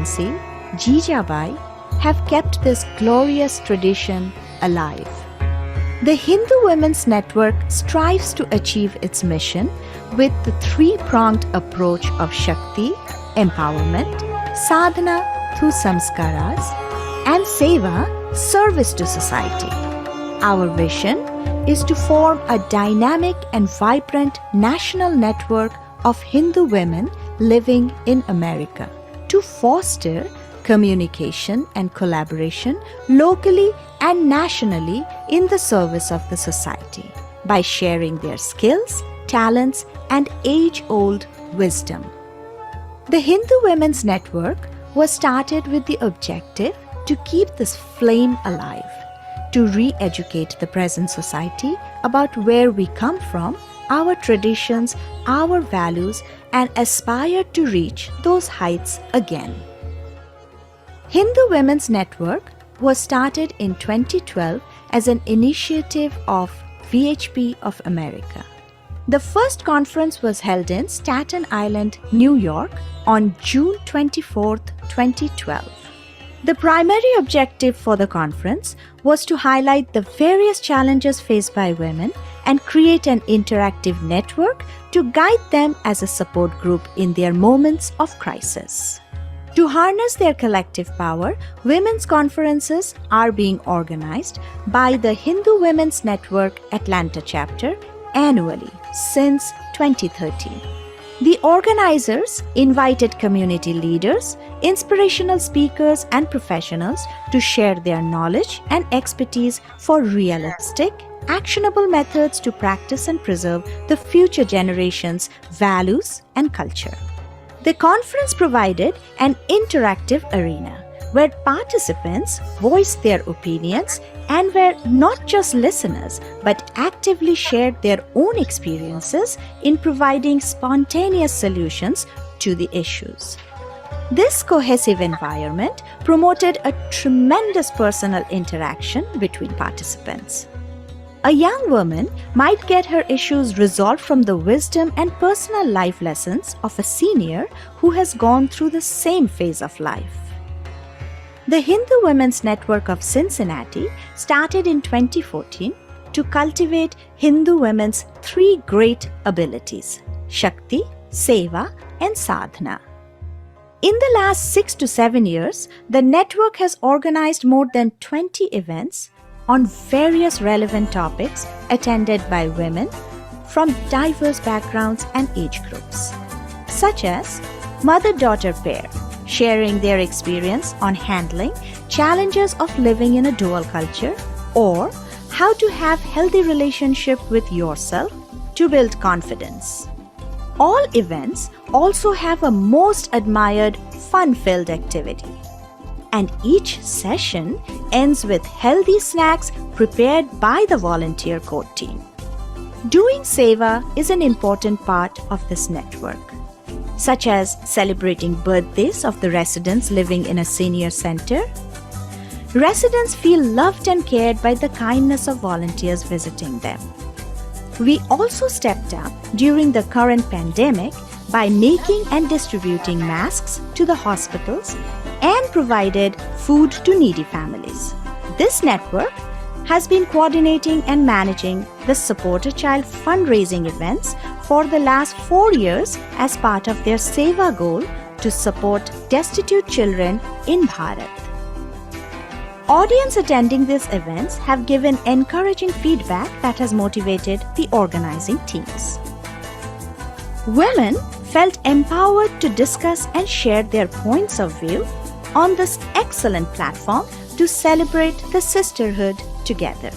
Jhansi, Jijabai have kept this glorious tradition alive. The Hindu Women's Network strives to achieve its mission with the three-pronged approach of Shakti, empowerment, sadhana through samskaras, and seva, service to society. Our vision is to form a dynamic and vibrant national network of Hindu women living in America to foster communication and collaboration locally and nationally in the service of the society by sharing their skills, talents, and age-old wisdom. The Hindu Women's Network was started with the objective to keep this flame alive, to re-educate the present society about where we come from, our traditions, our values, and aspire to reach those heights again. Hindu Women's Network was started in 2012 as an initiative of VHP of America. The first conference was held in Staten Island, New York on June 24, 2012. The primary objective for the conference was to highlight the various challenges faced by women and create an interactive network to guide them as a support group in their moments of crisis. To harness their collective power, women's conferences are being organized by the Hindu Women's Network Atlanta chapter annually since 2013. The organizers invited community leaders, inspirational speakers, and professionals to share their knowledge and expertise for realistic, actionable methods to practice and preserve the future generations' values and culture. The conference provided an interactive arena where participants voiced their opinions and were not just listeners but actively shared their own experiences in providing spontaneous solutions to the issues. This cohesive environment promoted a tremendous personal interaction between participants. A young woman might get her issues resolved from the wisdom and personal life lessons of a senior who has gone through the same phase of life. The Hindu Women's Network of Cincinnati started in 2014 to cultivate Hindu women's three great abilities: Shakti, Seva, and Sadhana. In the last 6 to 7 years, the network has organized more than 20 events on various relevant topics attended by women from diverse backgrounds and age groups, such as mother-daughter pair, sharing their experience on handling challenges of living in a dual culture, or how to have healthy relationship with yourself to build confidence. All events also have a most admired fun-filled activity, and each session ends with healthy snacks prepared by the volunteer core team. Doing seva is an important part of this network, such as celebrating birthdays of the residents living in a senior center. Residents feel loved and cared by the kindness of volunteers visiting them. We also stepped up during the current pandemic by making and distributing masks to the hospitals and provided food to needy families. This network has been coordinating and managing the Support a Child fundraising events for the last 4 years as part of their Seva goal to support destitute children in Bharat. Audience attending these events have given encouraging feedback that has motivated the organizing teams. Women felt empowered to discuss and share their points of view on this excellent platform to celebrate the sisterhood together.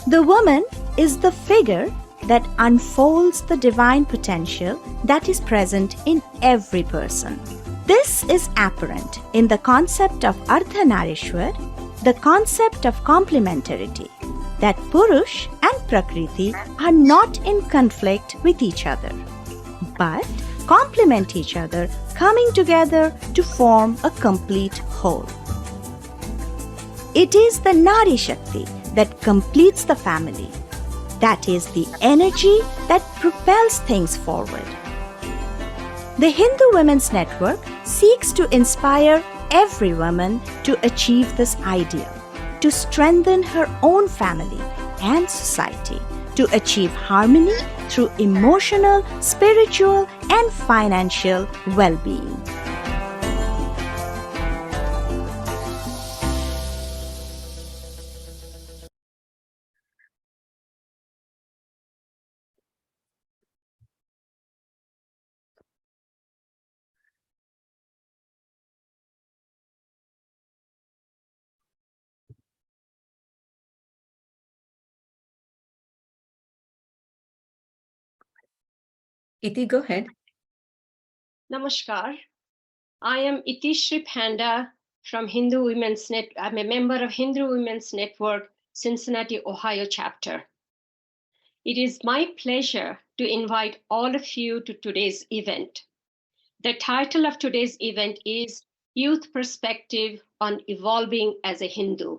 The woman is the figure that unfolds the divine potential that is present in every person. This is apparent in the concept of Ardhanarishwar, the concept of complementarity, that Purush and Prakriti are not in conflict with each other, but complement each other, coming together to form a complete whole. It is the Nari Shakti that completes the family. That is the energy that propels things forward. The Hindu Women's Network seeks to inspire every woman to achieve this ideal, to strengthen her own family and society, to achieve harmony through emotional, spiritual, and financial well-being. Iti, go ahead. Namaskar. I am Itishri Panda from Hindu Women's Net. I'm a member of Hindu Women's Network, Cincinnati, Ohio chapter. It is my pleasure to invite all of you to today's event. The title of today's event is Youth Perspective on Evolving as a Hindu.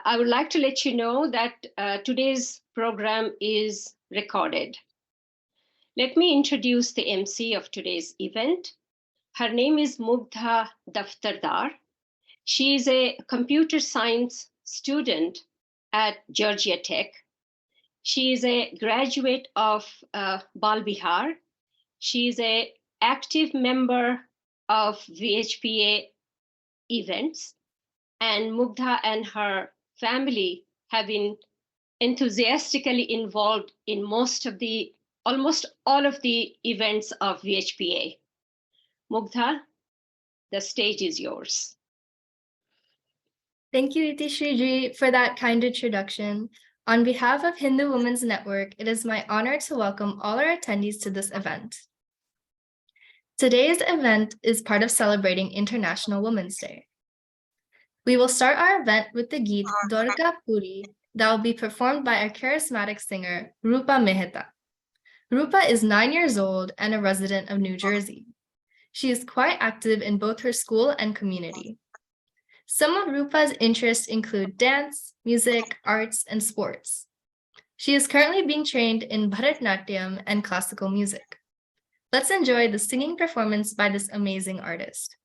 I would like to let you know that today's program is recorded. Let me introduce the MC of today's event. Her name is Mugdha Daftardar. She is a computer science student at Georgia Tech. She is a graduate of Bal Bihar. She is an active member of VHPA events. And Mugdha and her family have been enthusiastically involved in almost all of the events of VHPA. Mugdha, the stage is yours. Thank you, Itishri for that kind introduction. On behalf of Hindu Women's Network, it is my honor to welcome all our attendees to this event. Today's event is part of celebrating International Women's Day. We will start our event with the Geet Durga Puri that will be performed by our charismatic singer, Rupa Mehta. Rupa is 9 years old and a resident of New Jersey. She is quite active in both her school and community. Some of Rupa's interests include dance, music, arts, and sports. She is currently being trained in Bharatanatyam and classical music. Let's enjoy the singing performance by this amazing artist.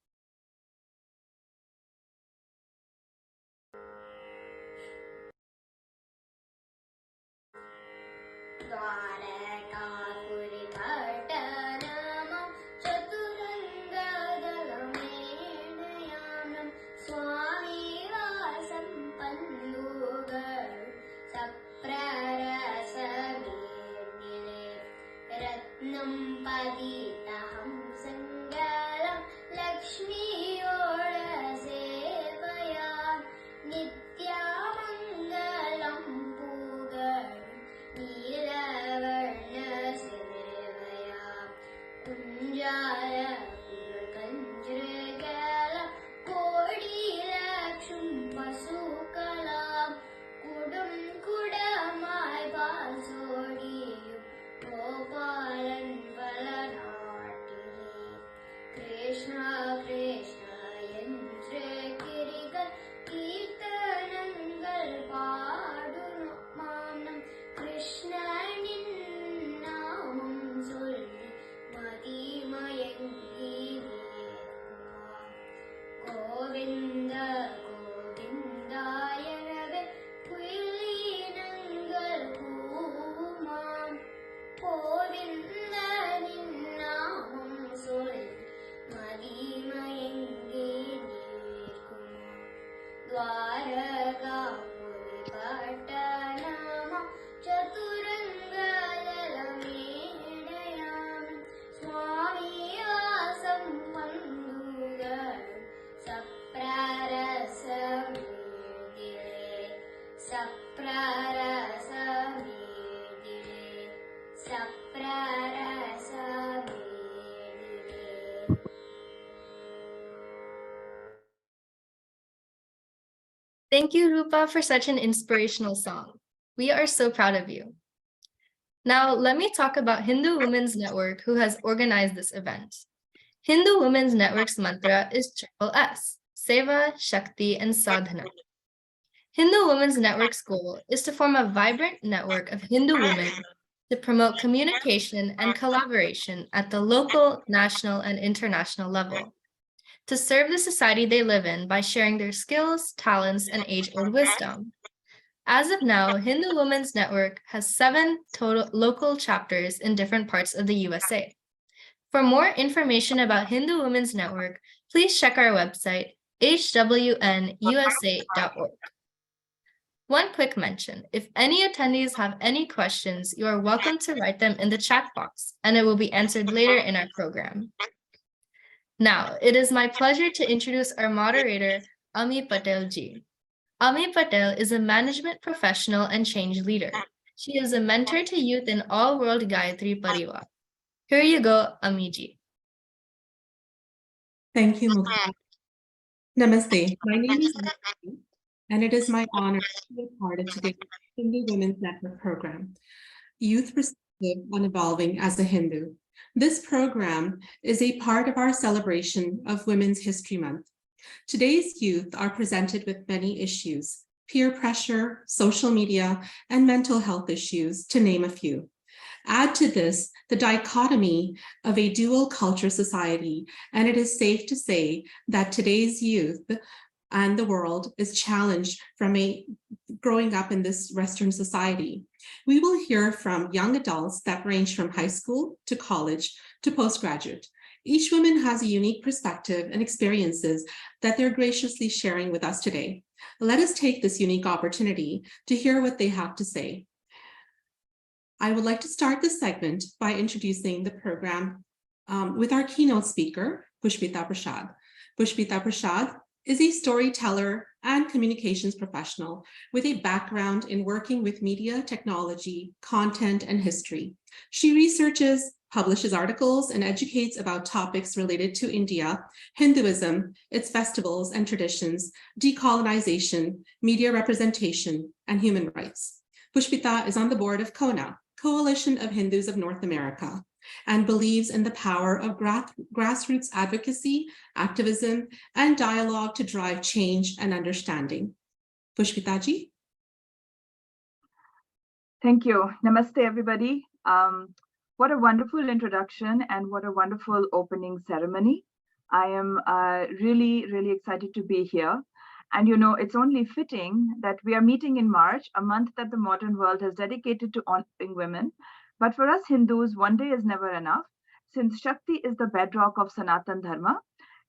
Thank you, Rupa, for such an inspirational song. We are so proud of you. Now, let me talk about Hindu Women's Network, who has organized this event. Hindu Women's Network's mantra is triple S, Seva, Shakti, and Sadhana. Hindu Women's Network's goal is to form a vibrant network of Hindu women to promote communication and collaboration at the local, national, and international level, to serve the society they live in by sharing their skills, talents, and age-old wisdom. As of now, Hindu Women's Network has 7 total local chapters in different parts of the USA. For more information about Hindu Women's Network, please check our website, hwnusa.org. One quick mention, if any attendees have any questions, you are welcome to write them in the chat box, and it will be answered later in our program. Now, it is my pleasure to introduce our moderator, Ami Patel ji. Ami Patel is a management professional and change leader. She is a mentor to youth in All World Gayatri Parivar. Here you go, Ami ji. Thank you, Mukta. Namaste. My name is Mukta, and it is my honor to be a part of today's Hindu Women's Network program, Youth Perspective on Evolving as a Hindu. This program is a part of our celebration of Women's History Month. Today's youth are presented with many issues: peer pressure, social media, and mental health issues, to name a few. Add to this the dichotomy of a dual culture society, and it is safe to say that today's youth and the world is challenged from growing up in this Western society. We will hear from young adults that range from high school to college to postgraduate. Each woman has a unique perspective and experiences that they're graciously sharing with us today. Let us take this unique opportunity to hear what they have to say. I would like to start this segment by introducing the program with our keynote speaker, Pushpita Prasad. Pushpita Prasad is a storyteller and communications professional with a background in working with media, technology, content, and history. She researches, publishes articles, and educates about topics related to India, Hinduism, its festivals and traditions, decolonization, media representation, and human rights. Pushpita is on the board of CONA, Coalition of Hindus of North America, and believes in the power of grassroots advocacy, activism, and dialogue to drive change and understanding. Pushpita ji. Thank you. Namaste, everybody. What a wonderful introduction and what a wonderful opening ceremony. I am really, really excited to be here. And you know, it's only fitting that we are meeting in March, a month that the modern world has dedicated to honoring women. But for us Hindus, one day is never enough, since Shakti is the bedrock of Sanatan Dharma.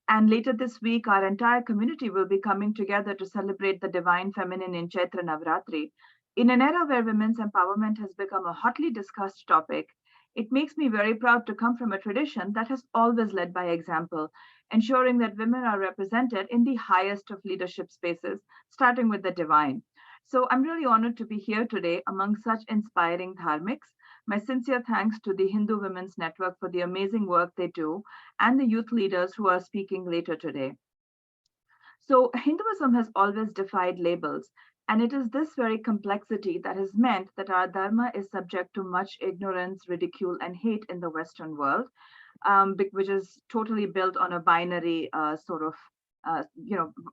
And later this week, our entire community will be coming together to celebrate the divine feminine in Chaitra Navratri. In an era where women's empowerment has become a hotly discussed topic, it makes me very proud to come from a tradition that has always led by example, ensuring that women are represented in the highest of leadership spaces, starting with the divine. So I'm really honored to be here today among such inspiring dharmics. My sincere thanks to the Hindu Women's Network for the amazing work they do and the youth leaders who are speaking later today. So Hinduism has always defied labels, and it is this very complexity that has meant that our dharma is subject to much ignorance, ridicule, and hate in the Western world, which is totally built on a binary on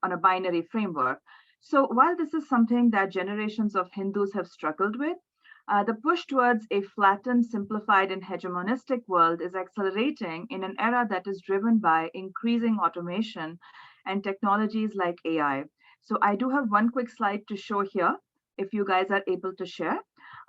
a binary framework. So while this is something that generations of Hindus have struggled with, the push towards a flattened, simplified, and hegemonistic world is accelerating in an era that is driven by increasing automation and technologies like AI. So I do have one quick slide to show here, if you guys are able to share.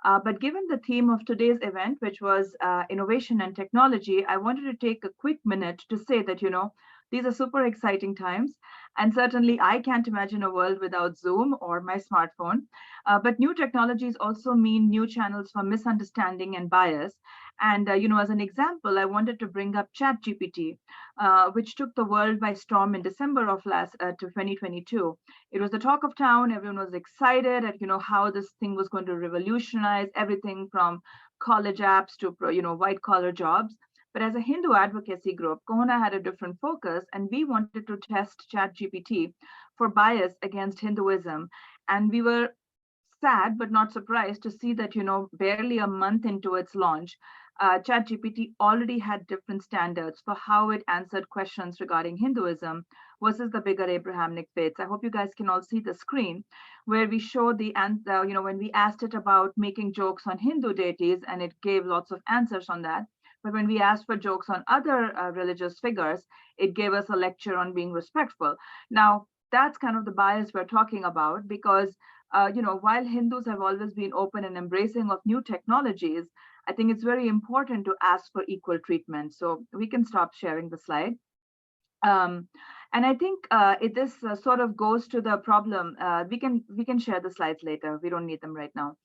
But given the theme of today's event, which was innovation and technology, I wanted to take a quick minute to say that, you know, these are super exciting times. And certainly I can't imagine a world without Zoom or my smartphone. But new technologies also mean new channels for misunderstanding and bias. And, you know, as an example, I wanted to bring up ChatGPT, which took the world by storm in December of 2022. It was the talk of town. Everyone was excited at, you know, how this thing was going to revolutionize everything from college apps to, you know, white collar jobs. But as a Hindu advocacy group, Kohana had a different focus, and we wanted to test ChatGPT for bias against Hinduism. And we were sad but not surprised to see that, you know, barely a month into its launch, ChatGPT already had different standards for how it answered questions regarding Hinduism versus the bigger Abrahamic faiths. I hope you guys can all see the screen where we show the answer, when we asked it about making jokes on Hindu deities, and it gave lots of answers on that. But when we asked for jokes on other religious figures, it gave us a lecture on being respectful. Now, that's kind of the bias we're talking about, because while Hindus have always been open and embracing of new technologies, I think it's very important to ask for equal treatment. So we can stop sharing the slide. And I think this sort of goes to the problem. We can share the slides later. We don't need them right now.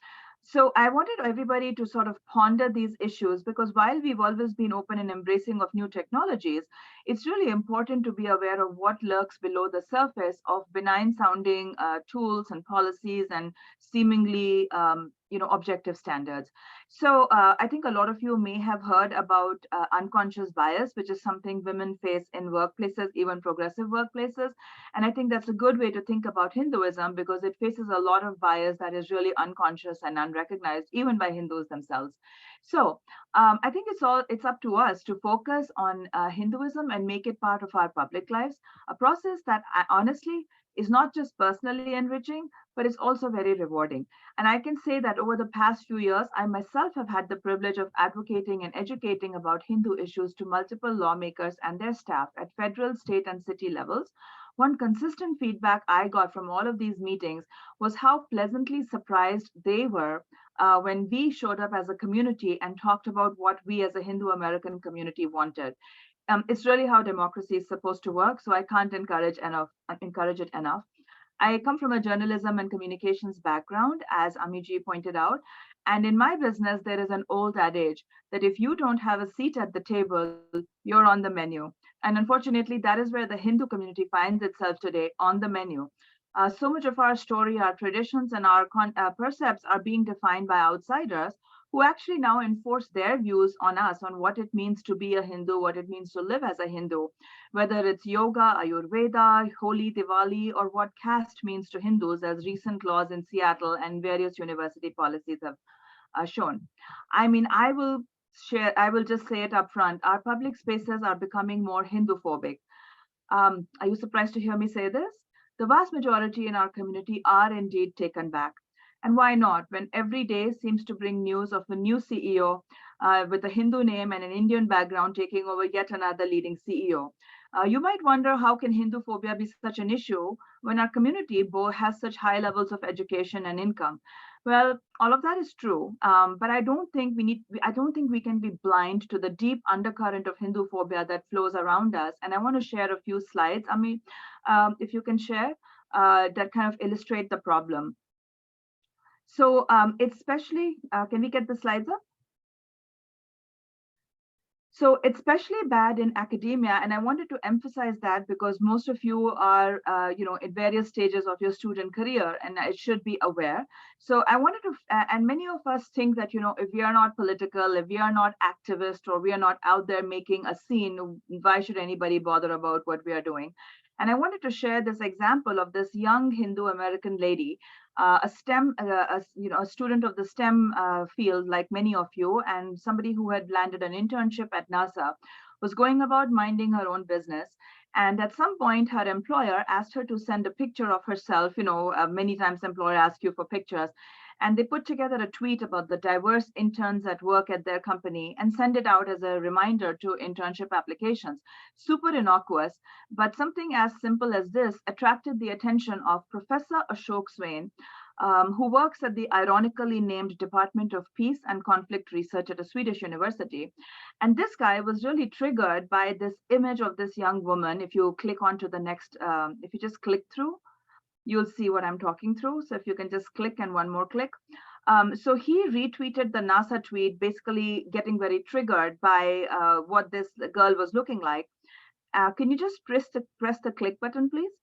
So I wanted everybody to sort of ponder these issues, because while we've always been open and embracing of new technologies, it's really important to be aware of what lurks below the surface of benign sounding tools and policies and seemingly objective standards. So I think a lot of you may have heard about unconscious bias, which is something women face in workplaces, even progressive workplaces. And I think that's a good way to think about Hinduism, because it faces a lot of bias that is really unconscious and unrecognized, even by Hindus themselves. So I think it's up to us to focus on Hinduism and make it part of our public lives, a process that honestly is not just personally enriching, but it's also very rewarding. And I can say that over the past few years, I myself have had the privilege of advocating and educating about Hindu issues to multiple lawmakers and their staff at federal, state, and city levels. One consistent feedback I got from all of these meetings was how pleasantly surprised they were when we showed up as a community and talked about what we as a Hindu American community wanted. It's really how democracy is supposed to work, so I can't encourage it enough. I come from a journalism and communications background, as Amiji pointed out. And in my business, there is an old adage that if you don't have a seat at the table, you're on the menu. And unfortunately, that is where the Hindu community finds itself today, on the menu. So much of our story, our traditions, and our percepts are being defined by outsiders who actually now enforce their views on us on what it means to be a Hindu, what it means to live as a Hindu, whether it's yoga, Ayurveda, Holi, Diwali, or what caste means to Hindus, as recent laws in Seattle and various university policies have shown. I mean, I will just say it up front, our public spaces are becoming more Hindu-phobic. Are you surprised to hear me say this? The vast majority in our community are indeed taken back. And why not, when every day seems to bring news of a new CEO with a Hindu name and an Indian background taking over yet another leading CEO. You might wonder, how can Hindu phobia be such an issue when our community has such high levels of education and income? Well, all of that is true, but I don't think we can be blind to the deep undercurrent of Hindu phobia that flows around us. And I want to share a few slides, Ami, if you can share, that kind of illustrate the problem. So especially, can we get the slides up? So it's especially bad in academia, and I wanted to emphasize that because most of you are, at various stages of your student career, and it should be aware. So I wanted to, and many of us think that, if we are not political, if we are not activist, or we are not out there making a scene, why should anybody bother about what we are doing? And I wanted to share this example of this young Hindu American lady, a student of the STEM field, like many of you, and somebody who had landed an internship at NASA, was going about minding her own business. And at some point, her employer asked her to send a picture of herself. Many times employer asks you for pictures. And they put together a tweet about the diverse interns at work at their company and send it out as a reminder to internship applications. Super innocuous, but something as simple as this attracted the attention of Professor Ashok Swain, who works at the ironically named Department of Peace and Conflict Research at a Swedish university. And this guy was really triggered by this image of this young woman. If you click onto the next, if you just click through, you'll see what I'm talking through. So if you can just click and one more click. So he retweeted the NASA tweet, basically getting very triggered by what this girl was looking like. Can you just press the click button, please?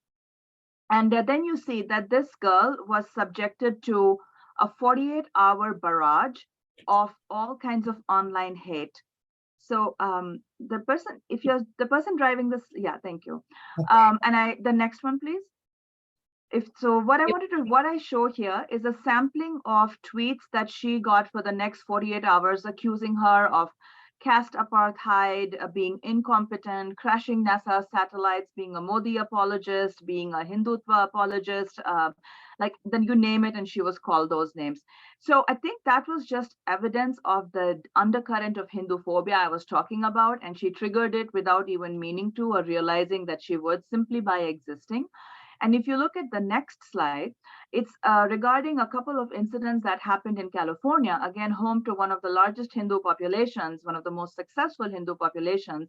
And then you see that this girl was subjected to a 48-hour barrage of all kinds of online hate. So the person, if you're the person driving this, yeah, thank you. And the next one, please. What I show here is a sampling of tweets that she got for the next 48 hours, accusing her of caste apartheid, being incompetent, crashing NASA satellites, being a Modi apologist, being a Hindutva apologist, like then you name it, and she was called those names. So I think that was just evidence of the undercurrent of Hindu phobia I was talking about, and she triggered it without even meaning to or realizing that she would, simply by existing. And if you look at the next slide, it's regarding a couple of incidents that happened in California, again, home to one of the largest Hindu populations, one of the most successful Hindu populations.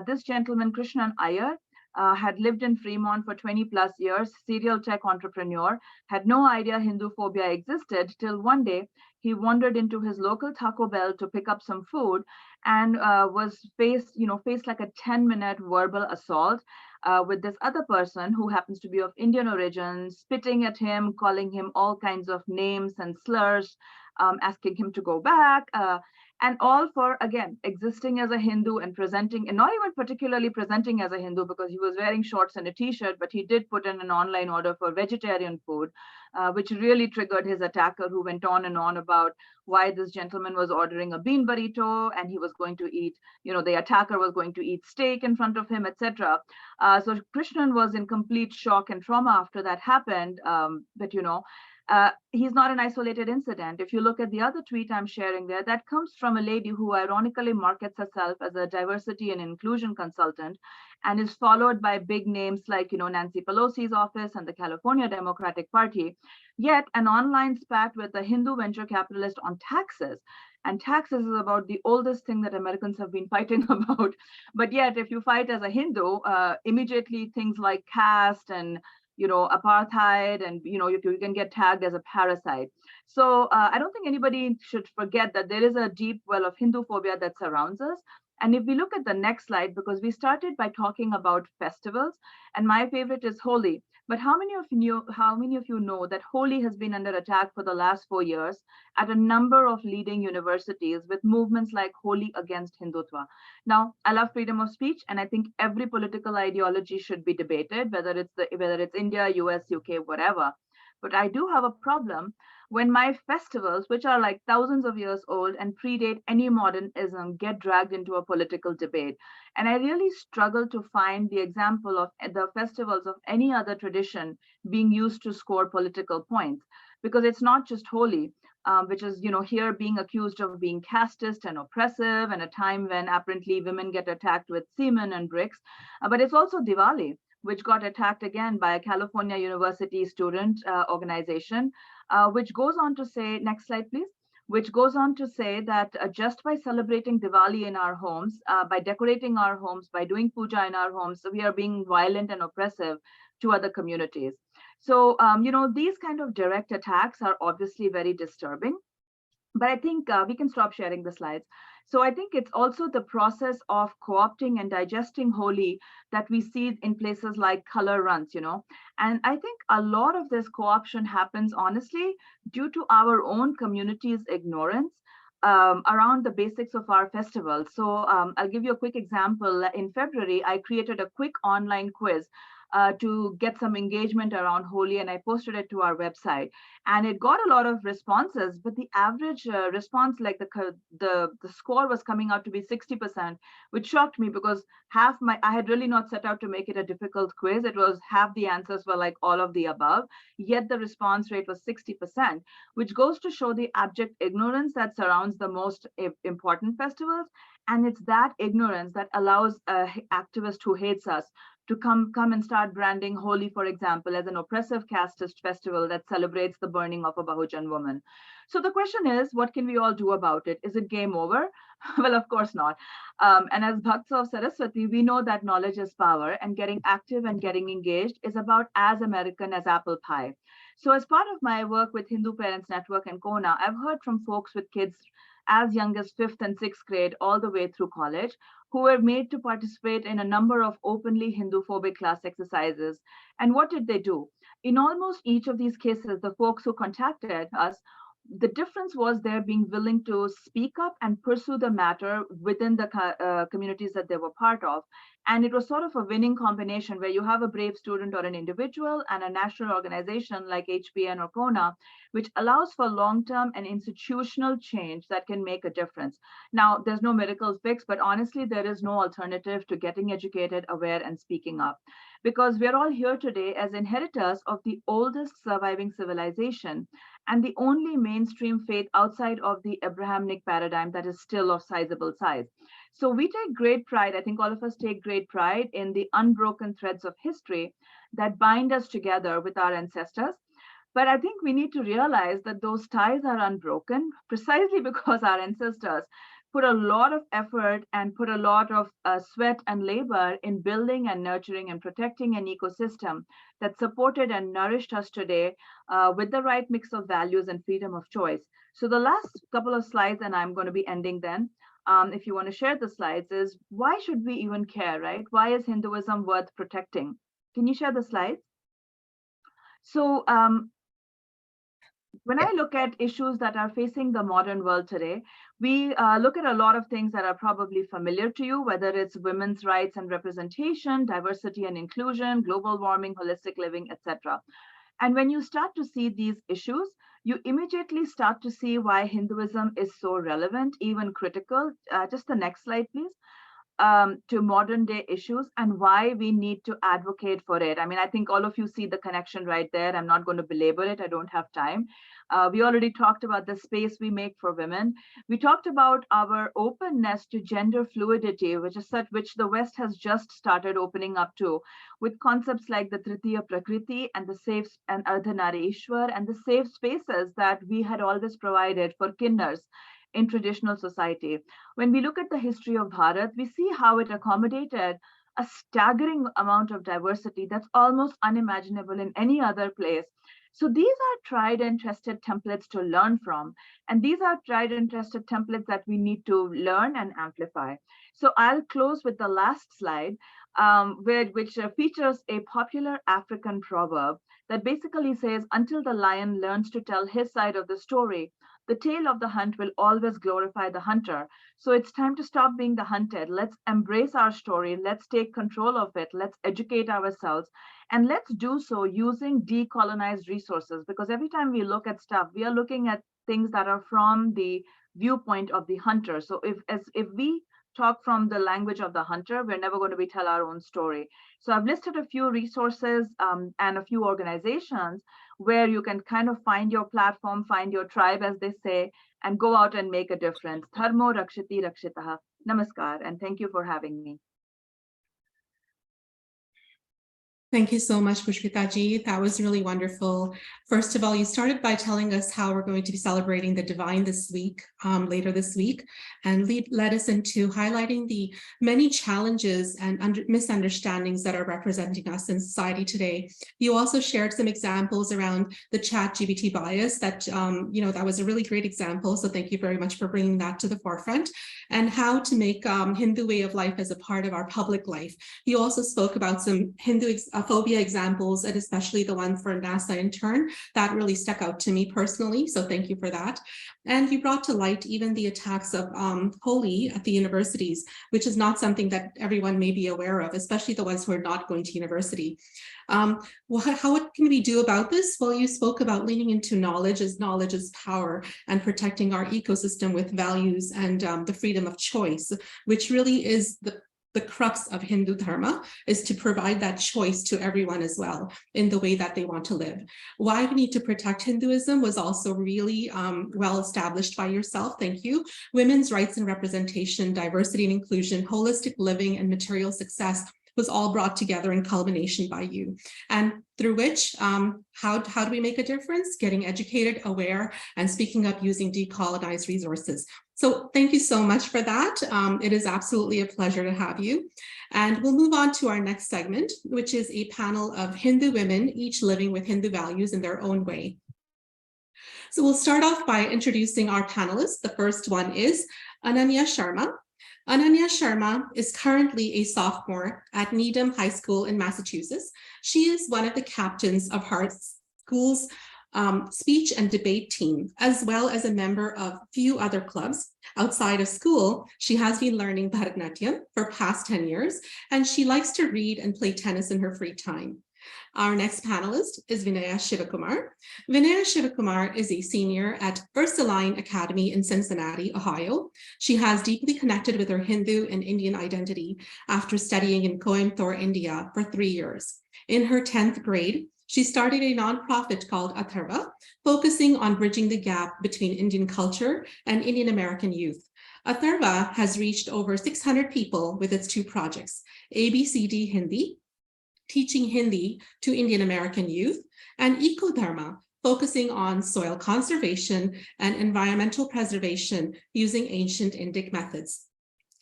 This gentleman, Krishnan Iyer, had lived in Fremont for 20 plus years, serial tech entrepreneur, had no idea Hindu phobia existed till one day he wandered into his local Taco Bell to pick up some food and was faced like a 10-minute verbal assault with this other person who happens to be of Indian origin, spitting at him, calling him all kinds of names and slurs, asking him to go back, and all for, again, existing as a Hindu and presenting, and not even particularly presenting as a Hindu because he was wearing shorts and a t-shirt, but he did put in an online order for vegetarian food, which really triggered his attacker, who went on and on about why this gentleman was ordering a bean burrito and he was going to eat, the attacker was going to eat steak in front of him, etc. So Krishnan was in complete shock and trauma after that happened. But he's not an isolated incident. If you look at the other tweet I'm sharing there, that comes from a lady who ironically markets herself as a diversity and inclusion consultant and is followed by big names like, Nancy Pelosi's office and the California Democratic Party, yet an online spat with a Hindu venture capitalist on taxes. And taxes is about the oldest thing that Americans have been fighting about. But yet, if you fight as a Hindu, immediately things like caste and apartheid, and you can get tagged as a parasite. So I don't think anybody should forget that there is a deep well of Hindu phobia that surrounds us. And if we look at the next slide, because we started by talking about festivals, and my favorite is Holi. But how many of you know that Holi has been under attack for the last 4 years at a number of leading universities with movements like Holi Against Hindutva? Now, I love freedom of speech, and I think every political ideology should be debated, whether it's India, US, UK, whatever. But I do have a problem when my festivals, which are like thousands of years old and predate any modernism, get dragged into a political debate. And I really struggle to find the example of the festivals of any other tradition being used to score political points, because it's not just Holi, which is, here being accused of being casteist and oppressive, and a time when apparently women get attacked with semen and bricks, but it's also Diwali, which got attacked again by a California University student organization, which goes on to say, next slide, please, which goes on to say that just by celebrating Diwali in our homes, by decorating our homes, by doing puja in our homes, so we are being violent and oppressive to other communities. So, these kind of direct attacks are obviously very disturbing. But I think we can stop sharing the slides. So I think it's also the process of co-opting and digesting Holi that we see in places like color runs, And I think a lot of this co-option happens, honestly, due to our own community's ignorance around the basics of our festival. So I'll give you a quick example. In February, I created a quick online quiz to get some engagement around Holi, and I posted it to our website, and it got a lot of responses. But the average response, like the score, was coming out to be 60%, which shocked me because I had really not set out to make it a difficult quiz. It was half the answers were like all of the above, yet the response rate was 60%, which goes to show the abject ignorance that surrounds the most important festivals. And it's that ignorance that allows an activist who hates us to come and start branding Holi, for example, as an oppressive casteist festival that celebrates the burning of a Bahujan woman. So the question is, what can we all do about it? Is it game over? Well, of course not. And as Bhakts of Saraswati, we know that knowledge is power, and getting active and getting engaged is about as American as apple pie. So as part of my work with Hindu Parents Network and Kona, I've heard from folks with kids as young as 5th and 6th grade all the way through college, who were made to participate in a number of openly Hindu-phobic class exercises. And what did they do? In almost each of these cases, the folks who contacted us, the difference was their being willing to speak up and pursue the matter within the communities that they were part of. And it was sort of a winning combination where you have a brave student or an individual and a national organization like HWN or KONA, which allows for long-term and institutional change that can make a difference. Now, there's no miracle fix, but honestly, there is no alternative to getting educated, aware, and speaking up. Because we're all here today as inheritors of the oldest surviving civilization and the only mainstream faith outside of the Abrahamic paradigm that is still of sizable size. So we take great pride, I think all of us take great pride in the unbroken threads of history that bind us together with our ancestors. But I think we need to realize that those ties are unbroken precisely because our ancestors put a lot of effort and put a lot of sweat and labor in building and nurturing and protecting an ecosystem that supported and nourished us today with the right mix of values and freedom of choice. So the last couple of slides, and I'm going to be ending then, if you want to share the slides, is why should we even care, right? Why is Hinduism worth protecting? Can you share the slides? So when I look at issues that are facing the modern world today, we look at a lot of things that are probably familiar to you, whether it's women's rights and representation, diversity and inclusion, global warming, holistic living, etc. And when you start to see these issues, you immediately start to see why Hinduism is so relevant, even critical. Just the next slide, please. To modern day issues and why we need to advocate for it. I mean, I think all of you see the connection right there. I'm not going to belabor it. I don't have time. We already talked about the space we make for women. We talked about our openness to gender fluidity, which the West has just started opening up to, with concepts like the Tritiya Prakriti and the safe and Ardhanarishwar and the safe spaces that we had always provided for kinnars in traditional society. When we look at the history of Bharat, we see how it accommodated a staggering amount of diversity that's almost unimaginable in any other place. So these are tried and tested templates to learn from. And these are tried and tested templates that we need to learn and amplify. So I'll close with the last slide, which features a popular African proverb that basically says, until the lion learns to tell his side of the story, the tail of the hunt will always glorify the hunter. So it's time to stop being the hunted. Let's embrace our story. Let's take control of it. Let's educate ourselves. And let's do so using decolonized resources, because every time we look at stuff, we are looking at things that are from the viewpoint of the hunter. So if we talk from the language of the hunter, we're never going to tell our own story. So I've listed a few resources and a few organizations where you can kind of find your platform, find your tribe, as they say, and go out and make a difference. Dharmo Rakshiti Rakshitaha. Namaskar, and thank you for having me. Thank you so much, Pushpita ji. That was really wonderful. First of all, you started by telling us how we're going to be celebrating the divine this week, later this week, and led us into highlighting the many challenges and misunderstandings that are representing us in society today. You also shared some examples around the ChatGPT bias that, that was a really great example. So thank you very much for bringing that to the forefront, and how to make Hindu way of life as a part of our public life. You also spoke about some Hindu phobia examples, and especially the one for NASA intern. That really stuck out to me personally, so thank you for that. And you brought to light even the attacks of Holi at the universities, which is not something that everyone may be aware of, especially the ones who are not going to university. What can we do about this? Well, you spoke about leaning into knowledge is power, and protecting our ecosystem with values and the freedom of choice, which really is the crux of Hindu Dharma, is to provide that choice to everyone as well in the way that they want to live. Why we need to protect Hinduism was also really well established by yourself. Thank you. Women's rights and representation, diversity and inclusion, holistic living, and material success was all brought together in culmination by you. And through which, how do we make a difference? Getting educated, aware, and speaking up using decolonized resources. So thank you so much for that. It is absolutely a pleasure to have you. And we'll move on to our next segment, which is a panel of Hindu women, each living with Hindu values in their own way. So we'll start off by introducing our panelists. The first one is Ananya Sharma. Ananya Sharma is currently a sophomore at Needham High School in Massachusetts. She is one of the captains of her school's speech and debate team, as well as a member of few other clubs. Outside of school, she has been learning Bharatanatyam for past 10 years, and she likes to read and play tennis in her free time. Our next panelist is Vinaya Shivakumar. Vinaya Shivakumar is a senior at Ursuline Academy in Cincinnati, Ohio. She has deeply connected with her Hindu and Indian identity after studying in Coimbatore, India for 3 years. In her 10th grade, she started a nonprofit called Atharva, focusing on bridging the gap between Indian culture and Indian American youth. Atharva has reached over 600 people with its 2 projects, ABCD Hindi, teaching Hindi to Indian American youth, and Ecodharma, focusing on soil conservation and environmental preservation using ancient Indic methods.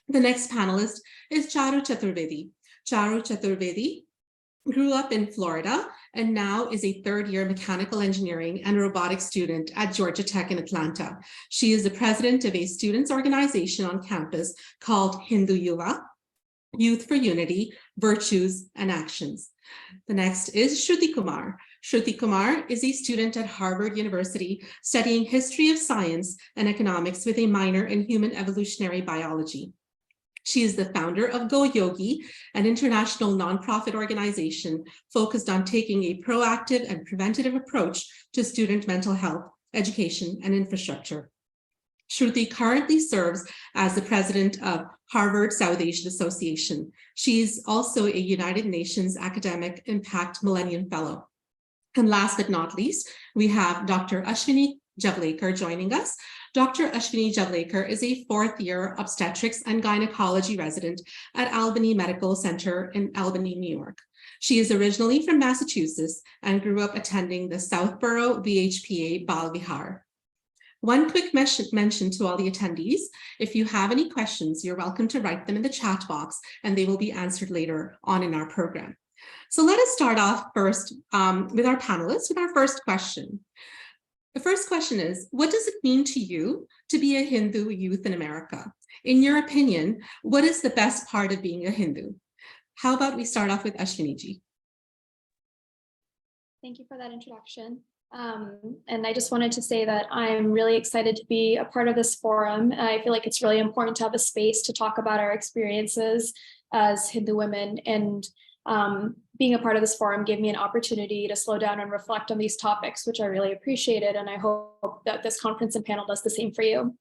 The next panelist is Charu Chaturvedi. Charu Chaturvedi grew up in Florida and now is a 3rd-year mechanical engineering and robotics student at Georgia Tech in Atlanta. She is the president of a students organization on campus called Hindu Yuva, Youth for Unity, Virtues and Actions. The next is Shruti Kumar. Shruti Kumar is a student at Harvard University studying history of science and economics with a minor in human evolutionary biology. She is the founder of Go Yogi, an international nonprofit organization focused on taking a proactive and preventative approach to student mental health, education, and infrastructure. Shruti currently serves as the president of Harvard South Asian Association. She is also a United Nations Academic Impact Millennium Fellow. And last but not least, we have Dr. Ashwini Javlekar joining us. Dr. Ashwini Javlekar is a 4th-year obstetrics and gynecology resident at Albany Medical Center in Albany, New York. She is originally from Massachusetts and grew up attending the Southborough VHPA Bal Vihar. One quick mention to all the attendees: if you have any questions, you're welcome to write them in the chat box and they will be answered later on in our program. So let us start off first with our panelists with our first question. The first question is, what does it mean to you to be a Hindu youth in America? In your opinion, what is the best part of being a Hindu? How about we start off with Ashwini ji? Thank you for that introduction. And I just wanted to say that I'm really excited to be a part of this forum. I feel like it's really important to have a space to talk about our experiences as Hindu women, and being a part of this forum gave me an opportunity to slow down and reflect on these topics, which I really appreciated, and I hope that this conference and panel does the same for you.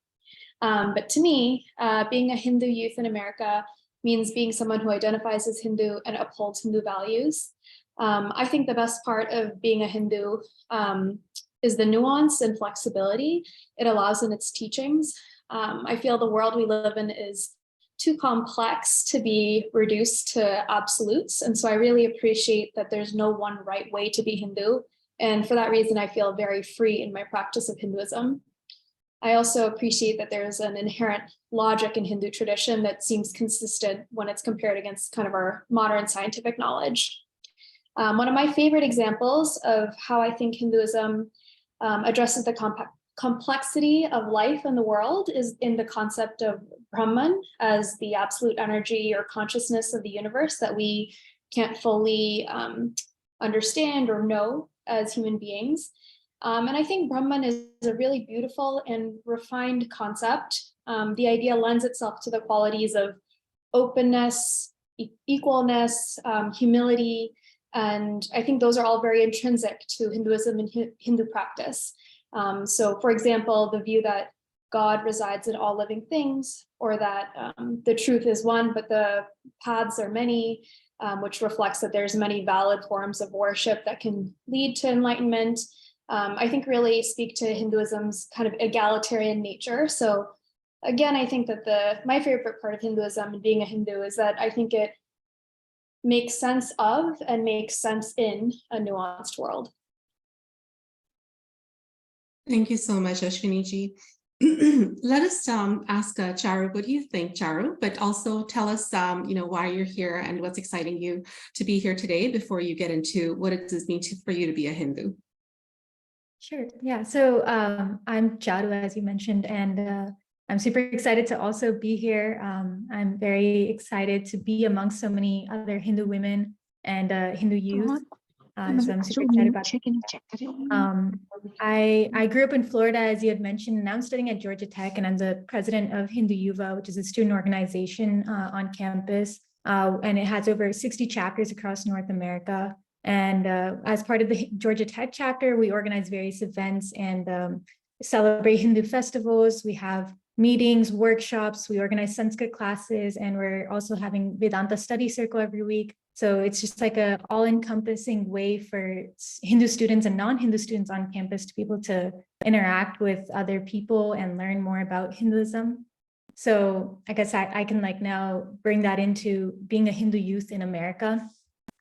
But to me, being a Hindu youth in America means being someone who identifies as Hindu and upholds Hindu values. I think the best part of being a Hindu is the nuance and flexibility it allows in its teachings. I feel the world we live in is too complex to be reduced to absolutes. And so I really appreciate that there's no one right way to be Hindu. And for that reason, I feel very free in my practice of Hinduism. I also appreciate that there's an inherent logic in Hindu tradition that seems consistent when it's compared against kind of our modern scientific knowledge. One of my favorite examples of how I think Hinduism addresses the complexity of life in the world is in the concept of Brahman as the absolute energy or consciousness of the universe that we can't fully understand or know as human beings. And I think Brahman is a really beautiful and refined concept. The idea lends itself to the qualities of openness, equalness, humility, and I think those are all very intrinsic to Hinduism and Hindu practice. So for example, the view that God resides in all living things, or that the truth is one, but the paths are many, which reflects that there's many valid forms of worship that can lead to enlightenment, I think really speak to Hinduism's kind of egalitarian nature. So again, I think that my favorite part of Hinduism and being a Hindu is that I think it makes sense of and makes sense in a nuanced world. Thank you so much, Ashwini ji. Let us ask Charu, what do you think, Charu? But also tell us, why you're here and what's exciting you to be here today before you get into what it does mean for you to be a Hindu. Sure. Yeah. So I'm Charu, as you mentioned, and I'm super excited to also be here. I'm very excited to be amongst so many other Hindu women and Hindu youth. So I'm super excited about I grew up in Florida, as you had mentioned, and I'm studying at Georgia Tech, and I'm the president of Hindu Yuva, which is a student organization on campus. And it has over 60 chapters across North America. And as part of the Georgia Tech chapter, we organize various events and celebrate Hindu festivals. We have meetings, workshops, we organize Sanskrit classes, and we're also having Vedanta study circle every week. So it's just like a all-encompassing way for Hindu students and non-Hindu students on campus to be able to interact with other people and learn more about Hinduism. So I guess I can like now bring that into being a Hindu youth in America.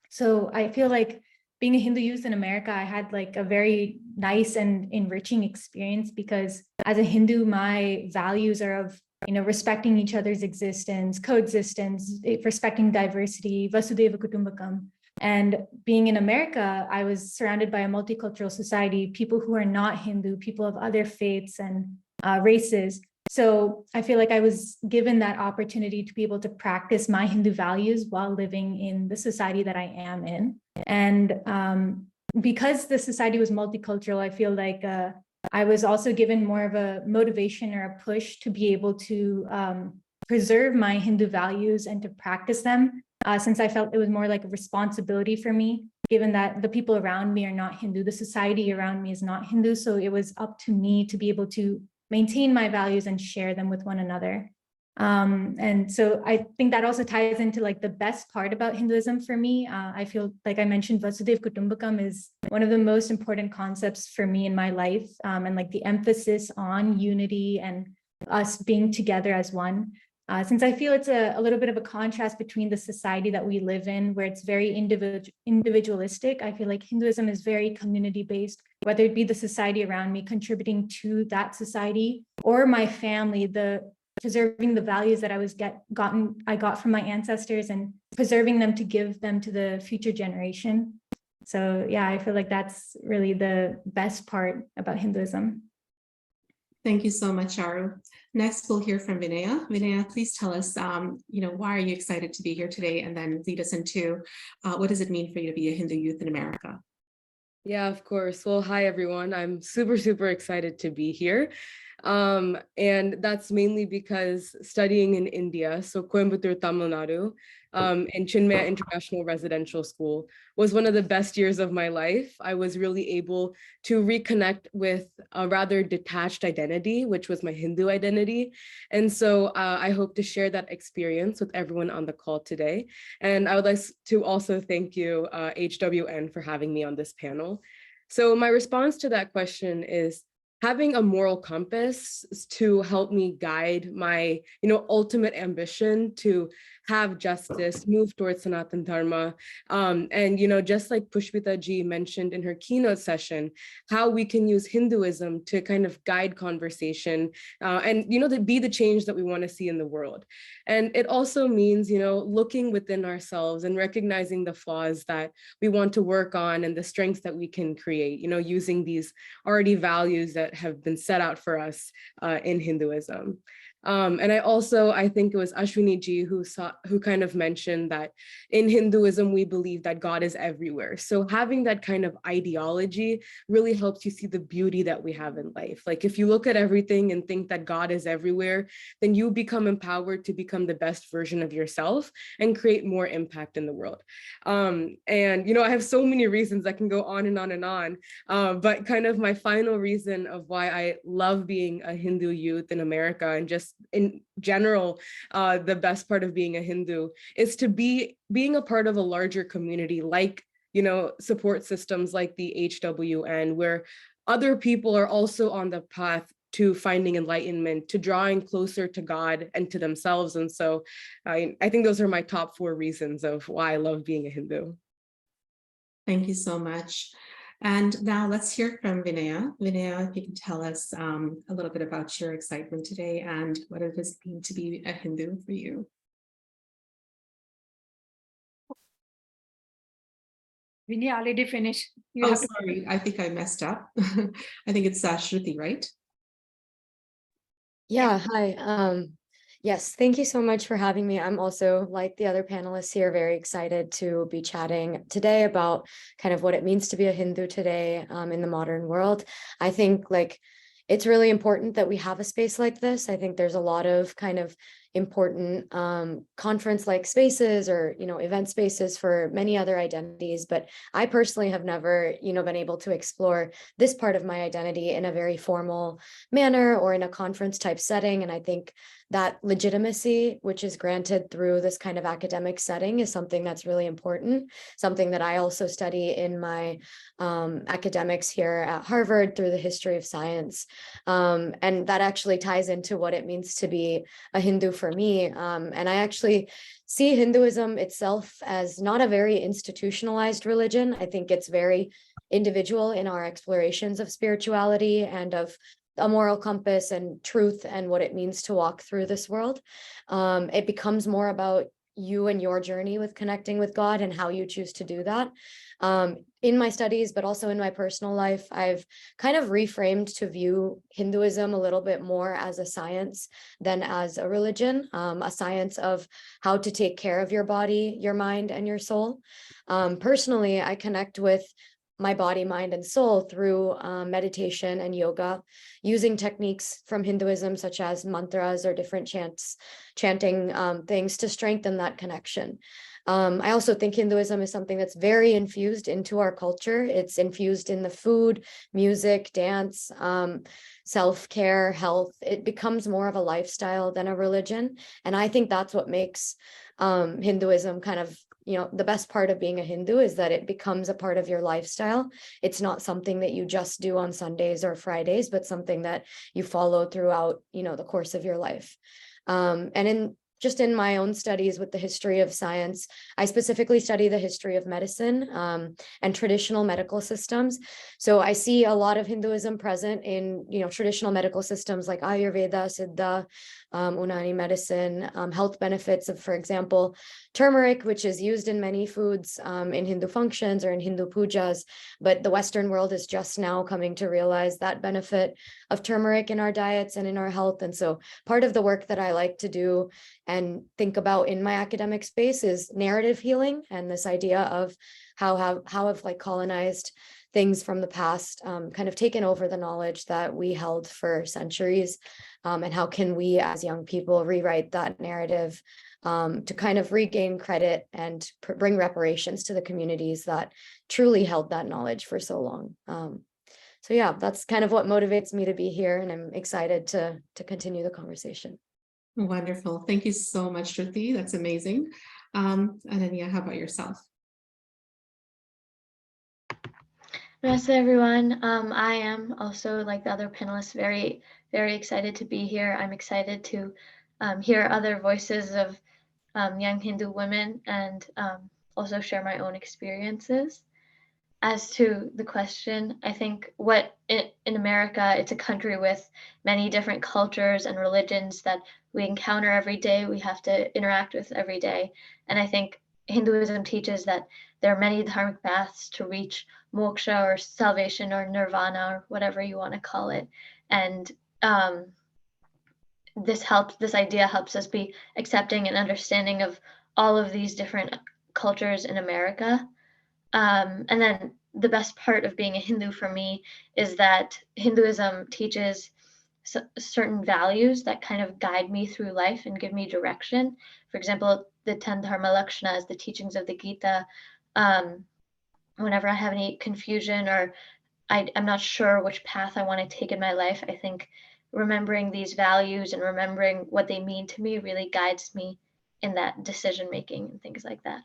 So I feel like being a Hindu youth in America, I had like a very nice and enriching experience because as a Hindu, my values are of, you know, respecting each other's existence, coexistence, respecting diversity, Vasudhaiva Kutumbakam. And being in America, I was surrounded by a multicultural society, people who are not Hindu, people of other faiths and races. So I feel like I was given that opportunity to be able to practice my Hindu values while living in the society that I am in. And because the society was multicultural, I feel like I was also given more of a motivation or a push to be able to preserve my Hindu values and to practice them, since I felt it was more like a responsibility for me, given that the people around me are not Hindu, the society around me is not Hindu. So it was up to me to be able to maintain my values and share them with one another. And so I think that also ties into like the best part about Hinduism for me. I feel like I mentioned Vasudhaiva Kutumbakam is one of the most important concepts for me in my life, and like the emphasis on unity and us being together as one. Since I feel it's a little bit of a contrast between the society that we live in, where it's very individualistic, I feel like Hinduism is very community-based, whether it be the society around me contributing to that society or my family, preserving the values that I got from my ancestors and preserving them to give them to the future generation. So yeah, I feel like that's really the best part about Hinduism. Thank you so much, Charu. Next, we'll hear from Vinaya. Vinaya, please tell us, why are you excited to be here today? And then lead us into what does it mean for you to be a Hindu youth in America? Yeah, of course. Well, hi, everyone. I'm super, super excited to be here. And that's mainly because studying in India, so Coimbatore, Tamil Nadu, in Chinmaya International Residential School was one of the best years of my life. I was really able to reconnect with a rather detached identity, which was my Hindu identity. And so I hope to share that experience with everyone on the call today. And I would like to also thank you, HWN, for having me on this panel. So my response to that question is, having a moral compass to help me guide my, ultimate ambition to have justice, move towards Sanatan Dharma. And, just like Pushpita ji mentioned in her keynote session, how we can use Hinduism to kind of guide conversation and, to be the change that we want to see in the world. And it also means, looking within ourselves and recognizing the flaws that we want to work on and the strengths that we can create, using these already values that have been set out for us in Hinduism. And I think it was Ashwini ji who kind of mentioned that in Hinduism, we believe that God is everywhere. So having that kind of ideology really helps you see the beauty that we have in life. Like if you look at everything and think that God is everywhere, then you become empowered to become the best version of yourself and create more impact in the world. And, I have so many reasons that can go on and on and on, but kind of my final reason of why I love being a Hindu youth in America and just in general, the best part of being a Hindu is to being a part of a larger community, like, support systems like the HWN, where other people are also on the path to finding enlightenment, to drawing closer to God and to themselves. And so I think those are my top 4 reasons of why I love being a Hindu. Thank you so much. And now let's hear from Vinaya. Vinaya, if you can tell us a little bit about your excitement today and what it has been to be a Hindu for you. Vinaya already finished. Sorry, I think I messed up. I think it's Shruti, right? Yeah, hi. Yes, thank you so much for having me. I'm also, like the other panelists here, very excited to be chatting today about kind of what it means to be a Hindu today in the modern world. I think like it's really important that we have a space like this. I think there's a lot of kind of important conference-like spaces or, event spaces for many other identities, but I personally have never, been able to explore this part of my identity in a very formal manner or in a conference type setting. And I think that legitimacy, which is granted through this kind of academic setting, is something that's really important, something that I also study in my academics here at Harvard through the history of science. And that actually ties into what it means to be a Hindu for me. And I actually see Hinduism itself as not a very institutionalized religion. I think it's very individual in our explorations of spirituality and of a moral compass and truth and what it means to walk through this world. It becomes more about you and your journey with connecting with God and how you choose to do that. In my studies, but also in my personal life, I've kind of reframed to view Hinduism a little bit more as a science than as a religion, a science of how to take care of your body, your mind, and your soul. Personally, I connect with my body, mind, and soul through meditation and yoga, using techniques from Hinduism, such as mantras or different chanting things to strengthen that connection. I also think Hinduism is something that's very infused into our culture. It's infused in the food, music, dance, self-care, health. It becomes more of a lifestyle than a religion. And I think that's what makes Hinduism kind of, the best part of being a Hindu is that it becomes a part of your lifestyle. It's not something that you just do on Sundays or Fridays, but something that you follow throughout, the course of your life. And just in my own studies with the history of science, I specifically study the history of medicine and traditional medical systems. So I see a lot of Hinduism present in, traditional medical systems like Ayurveda, Siddha, Unani medicine, health benefits of, for example, turmeric, which is used in many foods in Hindu functions or in Hindu pujas. But the Western world is just now coming to realize that benefit of turmeric in our diets and in our health. And so part of the work that I like to do and think about in my academic space is narrative healing, and this idea of how have like colonized things from the past kind of taken over the knowledge that we held for centuries, and how can we as young people rewrite that narrative to kind of regain credit and bring reparations to the communities that truly held that knowledge for so long. So yeah, that's kind of what motivates me to be here, and I'm excited to continue the conversation. Wonderful. Thank you so much, Shruti. That's amazing. Ananya, how about yourself? Namaste, everyone. I am also, like the other panelists, very, very excited to be here. I'm excited to hear other voices of young Hindu women and also share my own experiences. As to the question, I think in America, it's a country with many different cultures and religions that we encounter every day, we have to interact with every day. And I think Hinduism teaches that there are many dharmic paths to reach moksha or salvation or nirvana or whatever you want to call it. And this idea helps us be accepting and understanding of all of these different cultures in America. And then the best part of being a Hindu for me is that Hinduism teaches certain values that kind of guide me through life and give me direction. For example, the 10 Dharma Lakshanas, the teachings of the Gita. Whenever I have any confusion or I'm not sure which path I want to take in my life, I think remembering these values and remembering what they mean to me really guides me in that decision making and things like that.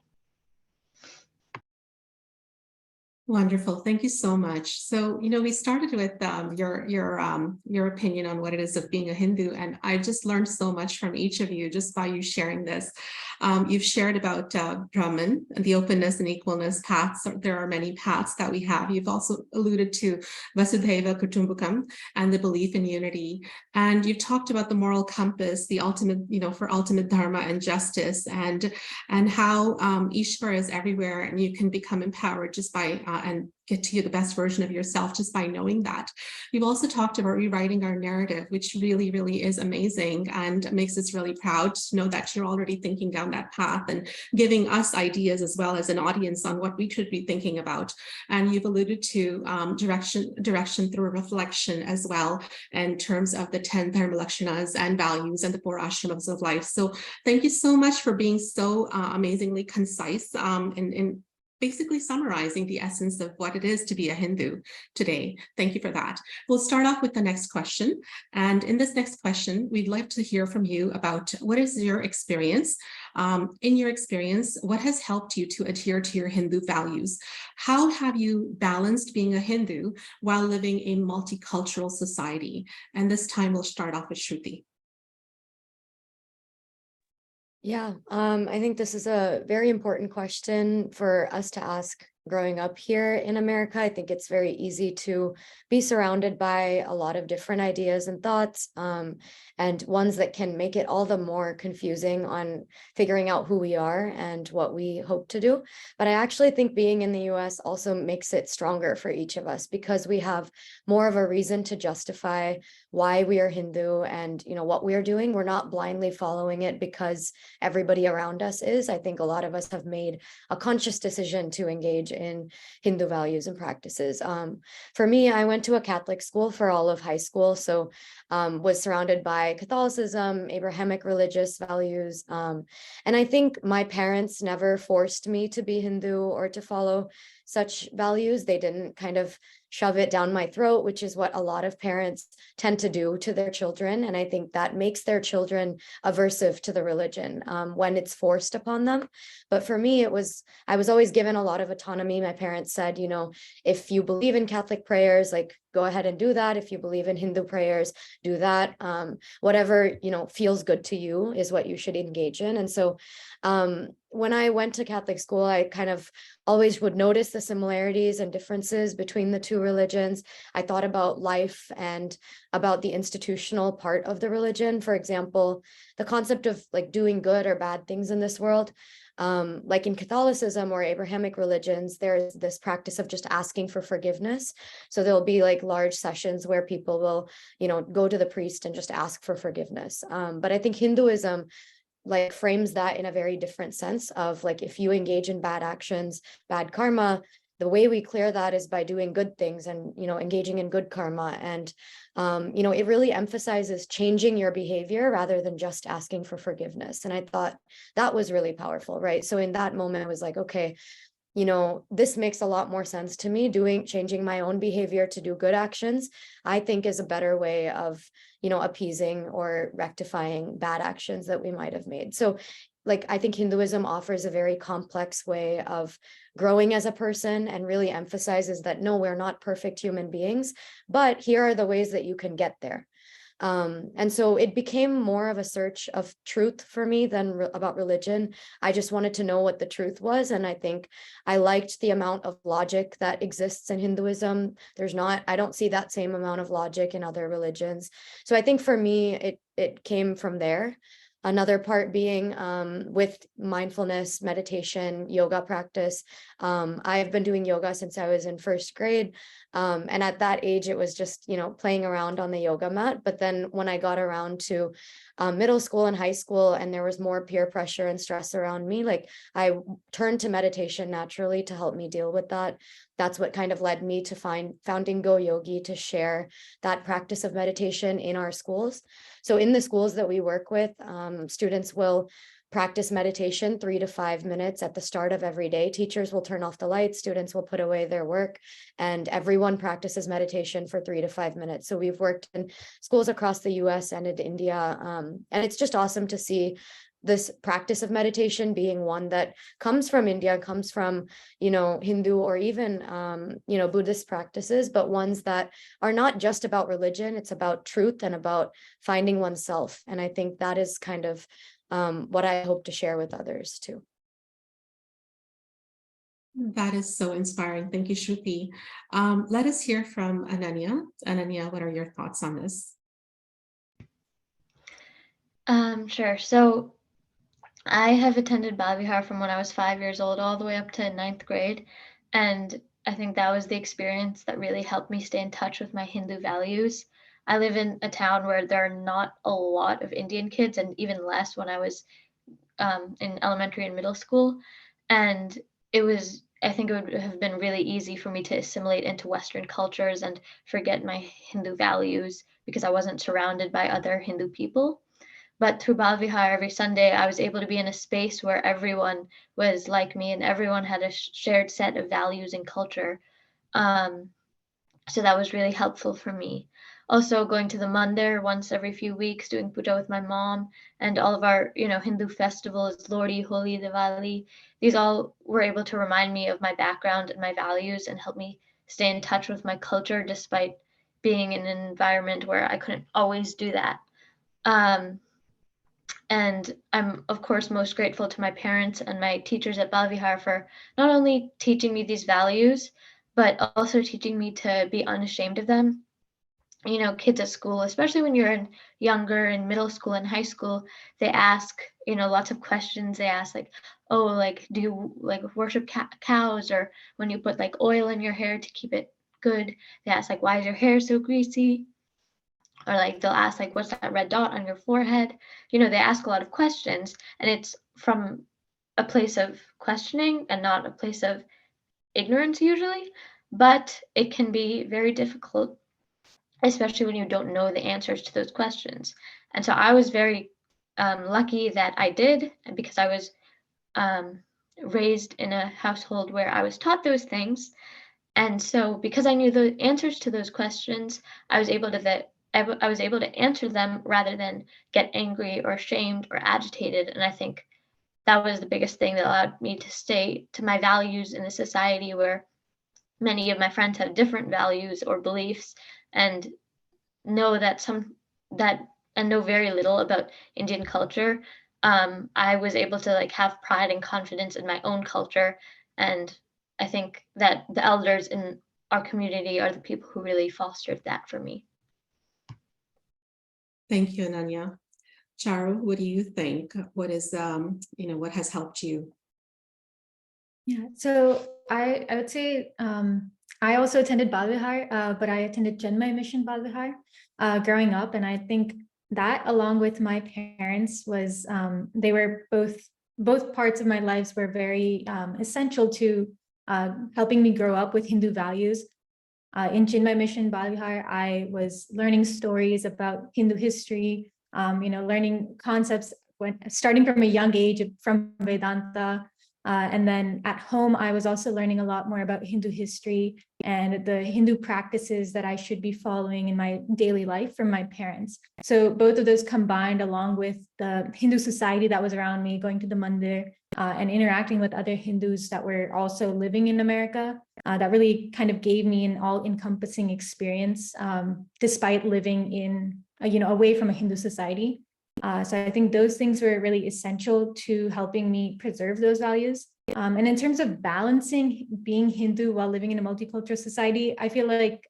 Wonderful. Thank you so much. So, we started with your opinion on what it is of being a Hindu, and I just learned so much from each of you just by you sharing this. You've shared about Brahman and the openness and equalness paths. There are many paths that we have. You've also alluded to Vasudhaiva Kutumbakam and the belief in unity. And you've talked about the moral compass, the ultimate, for ultimate dharma and justice, and how Ishvara is everywhere, and you can become empowered just by and get to you the best version of yourself just by knowing that. You've also talked about rewriting our narrative, which really, really is amazing and makes us really proud to know that you're already thinking down that path and giving us ideas as well as an audience on what we should be thinking about. And you've alluded to direction through reflection as well in terms of the 10 dharma lakshanas and values and the 4 ashrams of life. So thank you so much for being so amazingly concise in basically summarizing the essence of what it is to be a Hindu today. Thank you for that. We'll start off with the next question. And in this next question, we'd like to hear from you about what is your experience. In your experience, what has helped you to adhere to your Hindu values? How have you balanced being a Hindu while living in a multicultural society? And this time we'll start off with Shruti. Yeah, I think this is a very important question for us to ask growing up here in America. I think it's very easy to be surrounded by a lot of different ideas and thoughts, and ones that can make it all the more confusing on figuring out who we are and what we hope to do. But I actually think being in the US also makes it stronger for each of us because we have more of a reason to justify why we are Hindu and what we are doing. We're not blindly following it because everybody around us is. I think a lot of us have made a conscious decision to engage in Hindu values and practices. For me, I went to a Catholic school for all of high school, so was surrounded by Catholicism, Abrahamic religious values. And I think my parents never forced me to be Hindu or to follow such values. They didn't kind of shove it down my throat, which is what a lot of parents tend to do to their children. And I think that makes their children aversive to the religion when it's forced upon them. But for me, I was always given a lot of autonomy. My parents said, if you believe in Catholic prayers, like go ahead and do that. If you believe in Hindu prayers, do that. Whatever, feels good to you is what you should engage in. And so when I went to Catholic school, I kind of always would notice the similarities and differences between the two religions. I thought about life and about the institutional part of the religion. For example, the concept of like doing good or bad things in this world. Like in Catholicism or Abrahamic religions, there's this practice of just asking for forgiveness. So there'll be like large sessions where people will, go to the priest and just ask for forgiveness. But I think Hinduism like frames that in a very different sense of like, if you engage in bad actions, bad karma, the way we clear that is by doing good things and, engaging in good karma. And, it really emphasizes changing your behavior rather than just asking for forgiveness. And I thought that was really powerful, right? So in that moment, I was like, okay, this makes a lot more sense to me. Changing my own behavior to do good actions, I think is a better way of, appeasing or rectifying bad actions that we might have made. So like, I think Hinduism offers a very complex way of growing as a person and really emphasizes that, no, we're not perfect human beings, but here are the ways that you can get there. And so it became more of a search of truth for me than about religion. I just wanted to know what the truth was. And I think I liked the amount of logic that exists in Hinduism. I don't see that same amount of logic in other religions. So I think for me, it came from there. Another part being with mindfulness, meditation, yoga practice. I've been doing yoga since I was in first grade. And at that age, it was just, playing around on the yoga mat. But then when I got around to middle school and high school, and there was more peer pressure and stress around me, like I turned to meditation naturally to help me deal with that. That's what kind of led me to founding Go Yogi, to share that practice of meditation in our schools. So in the schools that we work with, students will practice meditation 3 to 5 minutes at the start of every day. Teachers will turn off the lights, students will put away their work, and everyone practices meditation for 3 to 5 minutes. So we've worked in schools across the US and in India. And it's just awesome to see this practice of meditation being one that comes from India, comes from, Hindu or even, Buddhist practices, but ones that are not just about religion. It's about truth and about finding oneself. And I think that is kind of what I hope to share with others too. That is so inspiring. Thank you, Shruti. Let us hear from Ananya. Ananya, what are your thoughts on this? Sure. So I have attended Bhavihar from when I was 5 years old all the way up to 9th grade. And I think that was the experience that really helped me stay in touch with my Hindu values. I live in a town where there are not a lot of Indian kids, and even less when I was in elementary and middle school. And I think it would have been really easy for me to assimilate into Western cultures and forget my Hindu values because I wasn't surrounded by other Hindu people. But through Bal Vihar every Sunday, I was able to be in a space where everyone was like me and everyone had a shared set of values and culture. Um, so that was really helpful for me. Also going to the mandir once every few weeks, doing puja with my mom, and all of our, Hindu festivals, Lodi, Holi, Diwali, these all were able to remind me of my background and my values and help me stay in touch with my culture despite being in an environment where I couldn't always do that. And I'm, of course, most grateful to my parents and my teachers at Bal Vihar for not only teaching me these values, but also teaching me to be unashamed of them. Kids at school, especially when you're younger in middle school and high school, they ask, lots of questions. They ask like, oh, like, do you like worship cows? Or when you put like oil in your hair to keep it good, they ask like, why is your hair so greasy? Or like they'll ask like, what's that red dot on your forehead? They ask a lot of questions, and it's from a place of questioning and not a place of ignorance usually, but it can be very difficult, especially when you don't know the answers to those questions. And so I was very lucky that I did, and because I was raised in a household where I was taught those things. And so because I knew the answers to those questions, I was able to answer them rather than get angry or ashamed or agitated. And I think that was the biggest thing that allowed me to stay to my values in a society where many of my friends have different values or beliefs and know know very little about Indian culture. I was able to like have pride and confidence in my own culture, and I think that the elders in our community are the people who really fostered that for me. Thank you, Ananya. Charu, what do you think? What is, what has helped you? Yeah, so I would say I also attended Bal Vihar, but I attended Janmay Mission Bal Vihar growing up, and I think that, along with my parents, was they were both parts of my lives were very essential to helping me grow up with Hindu values. In Janmay Mission Bal Vihar, I was learning stories about Hindu history, learning concepts starting from a young age from Vedanta. And then at home, I was also learning a lot more about Hindu history and the Hindu practices that I should be following in my daily life from my parents. So both of those combined, along with the Hindu society that was around me, going to the mandir and interacting with other Hindus that were also living in America, that really kind of gave me an all-encompassing experience, despite living in, away from a Hindu society. So I think those things were really essential to helping me preserve those values. And in terms of balancing being Hindu while living in a multicultural society, I feel like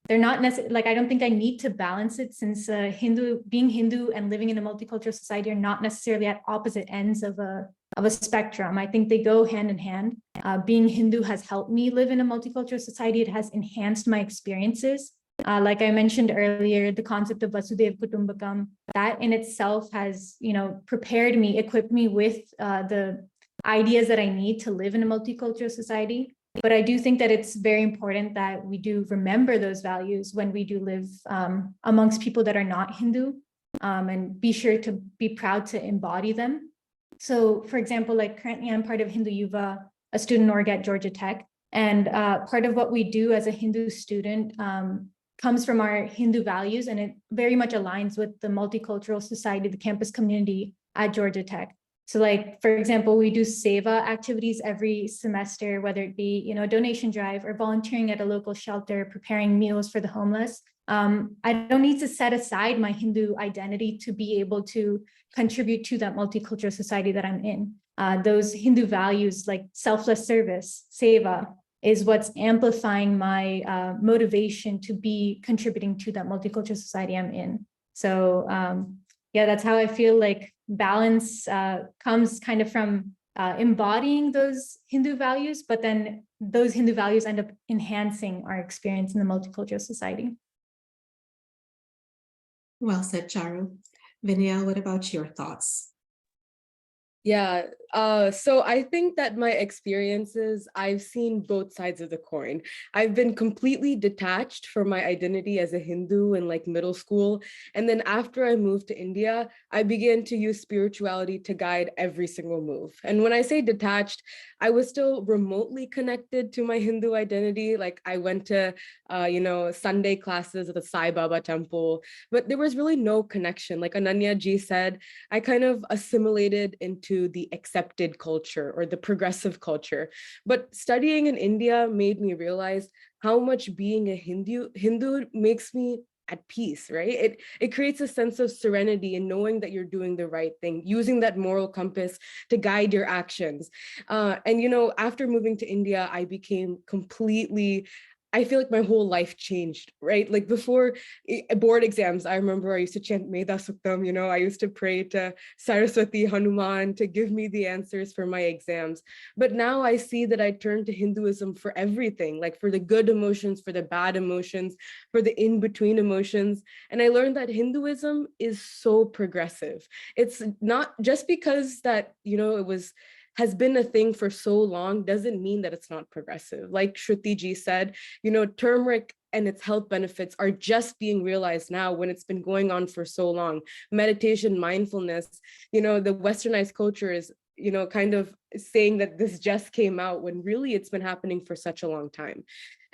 they're not necessarily, like, I don't think I need to balance it, since being Hindu and living in a multicultural society are not necessarily at opposite ends of a spectrum. I think they go hand in hand. Being Hindu has helped me live in a multicultural society. It has enhanced my experiences. Like I mentioned earlier, the concept of Vasudhaiva Kutumbakam, that in itself has, prepared me, equipped me with the ideas that I need to live in a multicultural society. But I do think that it's very important that we do remember those values when we do live amongst people that are not Hindu, and be sure to be proud to embody them. So, for example, like currently I'm part of Hindu Yuva, a student org at Georgia Tech. And part of what we do as a Hindu student comes from our Hindu values, and it very much aligns with the multicultural society, the campus community at Georgia Tech. So like, for example, we do seva activities every semester, whether it be, a donation drive or volunteering at a local shelter, preparing meals for the homeless. I don't need to set aside my Hindu identity to be able to contribute to that multicultural society that I'm in. Those Hindu values like selfless service, seva, is what's amplifying my motivation to be contributing to that multicultural society I'm in. So yeah, that's how I feel like balance comes kind of from embodying those Hindu values, but then those Hindu values end up enhancing our experience in the multicultural society. Well said, Charu. Vinaya, what about your thoughts? Yeah, so I think that my experiences, I've seen both sides of the coin. I've been completely detached from my identity as a Hindu in like middle school. And then after I moved to India, I began to use spirituality to guide every single move. And when I say detached, I was still remotely connected to my Hindu identity. Like I went to, Sunday classes at the Sai Baba temple, but there was really no connection. Like Ananya ji said, I kind of assimilated into the accepted culture or the progressive culture. But studying in India made me realize how much being a Hindu makes me at peace, right? It creates a sense of serenity in knowing that you're doing the right thing, using that moral compass to guide your actions. After moving to India, I became I feel like my whole life changed, right? Like before board exams, I remember I used to chant Meda Suktam, I used to pray to Saraswati, Hanuman to give me the answers for my exams. But now I see that I turn to Hinduism for everything, like for the good emotions, for the bad emotions, for the in-between emotions. And I learned that Hinduism is so progressive. It's not just because that, has been a thing for so long doesn't mean that it's not progressive. Like Shruti ji said, turmeric and its health benefits are just being realized now when it's been going on for so long. Meditation, mindfulness, the westernized culture is, kind of saying that this just came out when really it's been happening for such a long time.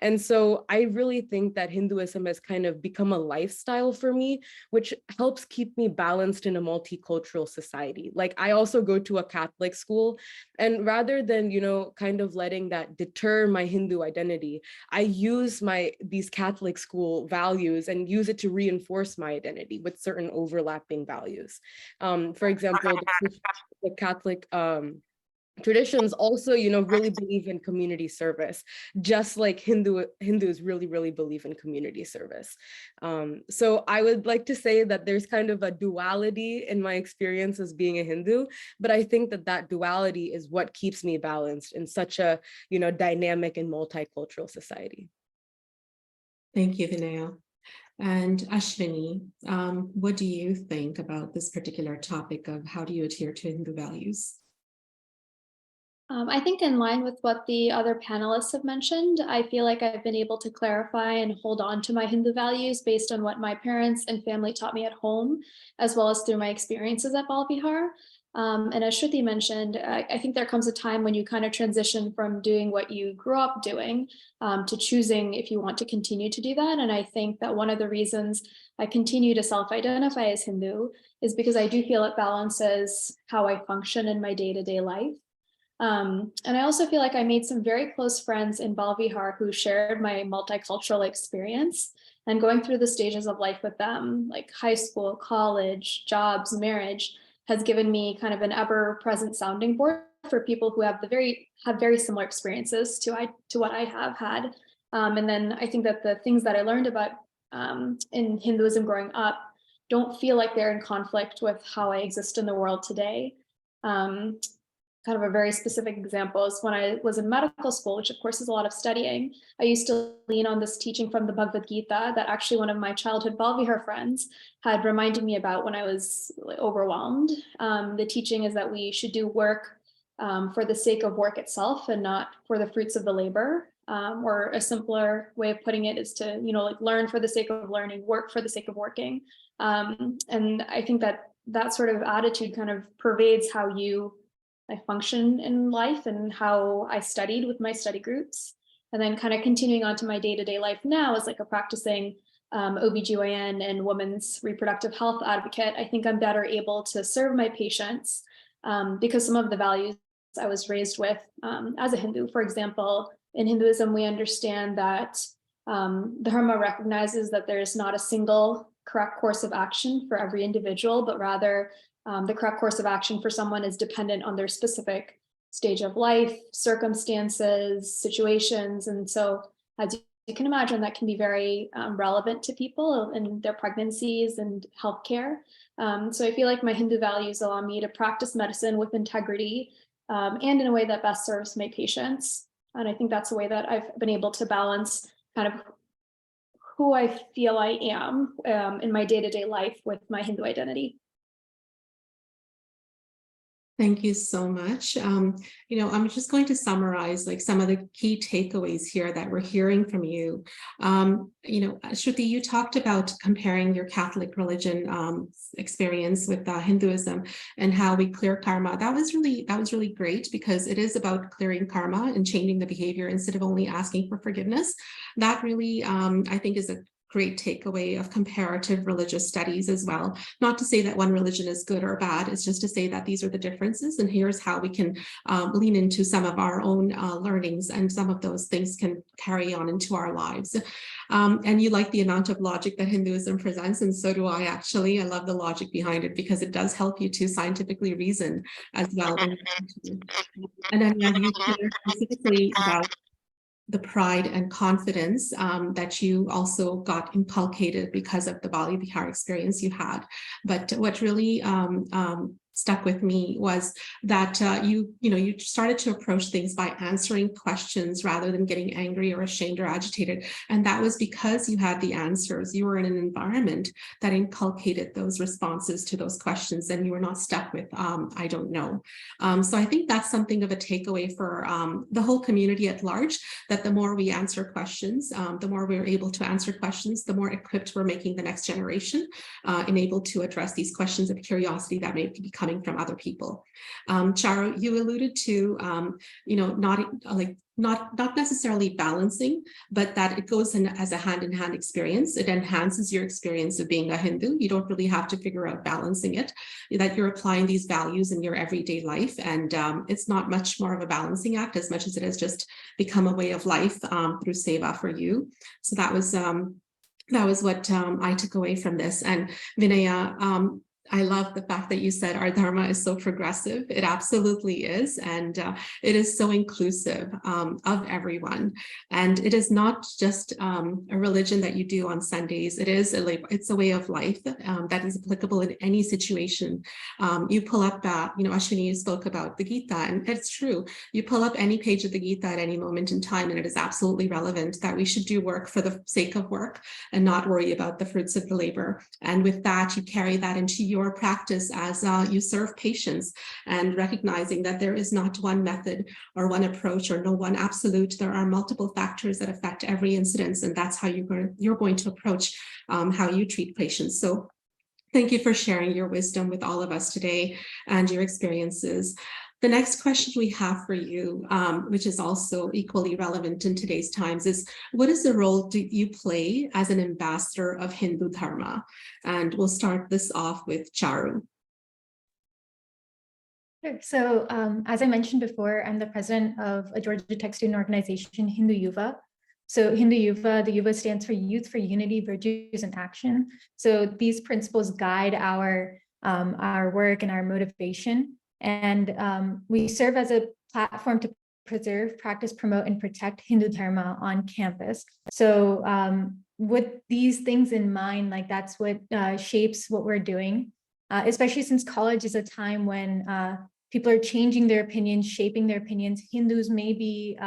And so I really think that Hinduism has kind of become a lifestyle for me, which helps keep me balanced in a multicultural society. Like I also go to a Catholic school, and rather than, kind of letting that deter my Hindu identity, I use these Catholic school values and use it to reinforce my identity with certain overlapping values. For example, the Catholic traditions also, really believe in community service, just like Hindus really believe in community service. So I would like to say that there's kind of a duality in my experience as being a Hindu, but I think that duality is what keeps me balanced in such a, dynamic and multicultural society. Thank you, Vinaya. And Ashwini, what do you think about this particular topic of how do you adhere to Hindu values? I think in line with what the other panelists have mentioned, I feel like I've been able to clarify and hold on to my Hindu values based on what my parents and family taught me at home, as well as through my experiences at Bal Vihar. And as Shruti mentioned, I think there comes a time when you kind of transition from doing what you grew up doing to choosing if you want to continue to do that. And I think that one of the reasons I continue to self-identify as Hindu is because I do feel it balances how I function in my day-to-day life. And I also feel like I made some very close friends in Bal Vihar who shared my multicultural experience, and going through the stages of life with them, like high school, college, jobs, marriage, has given me kind of an ever-present sounding board for people who have very similar experiences to what I have had. And then I think that the things that I learned about in Hinduism growing up don't feel like they're in conflict with how I exist in the world today. Kind of a very specific example is when I was in medical school, which of course is a lot of studying, I used to lean on this teaching from the Bhagavad Gita that actually one of my childhood Bal Vihar friends had reminded me about when I was overwhelmed. The teaching is that we should do work for the sake of work itself and not for the fruits of the labor. Or a simpler way of putting it is to, learn for the sake of learning, work for the sake of working. And I think that sort of attitude kind of pervades how I function in life and how I studied with my study groups. And then kind of continuing on to my day-to-day life now as like a practicing OBGYN and women's reproductive health advocate, I think I'm better able to serve my patients because some of the values I was raised with as a Hindu. For example, in Hinduism, we understand that the Dharma recognizes that there's not a single correct course of action for every individual, but rather the correct course of action for someone is dependent on their specific stage of life, circumstances, situations. And so as you can imagine, that can be very relevant to people in their pregnancies and healthcare. So I feel like my Hindu values allow me to practice medicine with integrity and in a way that best serves my patients. And I think that's a way that I've been able to balance kind of who I feel I am in my day-to-day life with my Hindu identity. Thank you so much. I'm just going to summarize like some of the key takeaways here that we're hearing from you. Shruti, you talked about comparing your Catholic religion experience with Hinduism and how we clear karma. That was really great, because it is about clearing karma and changing the behavior instead of only asking for forgiveness. That really, I think, is a great takeaway of comparative religious studies as well. Not to say that one religion is good or bad, it's just to say that these are the differences, and here's how we can lean into some of our own learnings, and some of those things can carry on into our lives. And you like the amount of logic that Hinduism presents, and so do I actually. I love the logic behind it, because it does help you to scientifically reason as well. And then you shared specifically about the pride and confidence that you also got inculcated because of the Bali Bihar experience you had. But what really stuck with me was that you started to approach things by answering questions rather than getting angry or ashamed or agitated. And that was because you had the answers. You were in an environment that inculcated those responses to those questions, and you were not stuck with, I don't know. So I think that's something of a takeaway for the whole community at large, that the more we answer questions, the more we're able to answer questions, the more equipped we're making the next generation and able to address these questions of curiosity that may be coming from other people. Charu, you alluded to, not necessarily balancing, but that it goes in as a hand-in-hand experience. It enhances your experience of being a Hindu. You don't really have to figure out balancing it, that you're applying these values in your everyday life. And it's not much more of a balancing act as much as it has just become a way of life through seva for you. So that was what I took away from this. And Vinaya, I love the fact that you said our Dharma is so progressive. It absolutely is. And it is so inclusive of everyone. And it is not just a religion that you do on Sundays. It's a way of life that is applicable in any situation. You pull up, Ashwini, you spoke about the Gita, and it's true. You pull up any page of the Gita at any moment in time, and it is absolutely relevant that we should do work for the sake of work and not worry about the fruits of the labor. And with that, you carry that into your practice as you serve patients, and recognizing that there is not one method or one approach or no one absolute. There are multiple factors that affect every incidence, and that's how you're going to approach how you treat patients. So thank you for sharing your wisdom with all of us today and your experiences. The next question we have for you, which is also equally relevant in today's times, is what is the role do you play as an ambassador of Hindu Dharma? And we'll start this off with Charu. Sure. So as I mentioned before, I'm the president of a Georgia Tech student organization, Hindu Yuva. So Hindu Yuva, the Yuva stands for Youth for Unity, Virtues, and Action. So these principles guide our work and our motivation. And we serve as a platform to preserve, practice, promote, and protect Hindu Dharma on campus. So with these things in mind, like that's what shapes what we're doing, especially since college is a time when people are changing their opinions, shaping their opinions. Hindus may be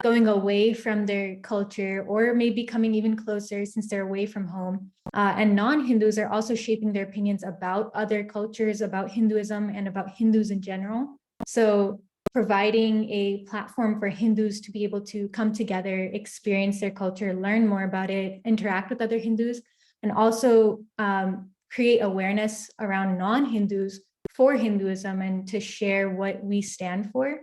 going away from their culture, or maybe coming even closer since they're away from home. And non-Hindus are also shaping their opinions about other cultures, about Hinduism, and about Hindus in general. So providing a platform for Hindus to be able to come together, experience their culture, learn more about it, interact with other Hindus, and also create awareness around non-Hindus for Hinduism and to share what we stand for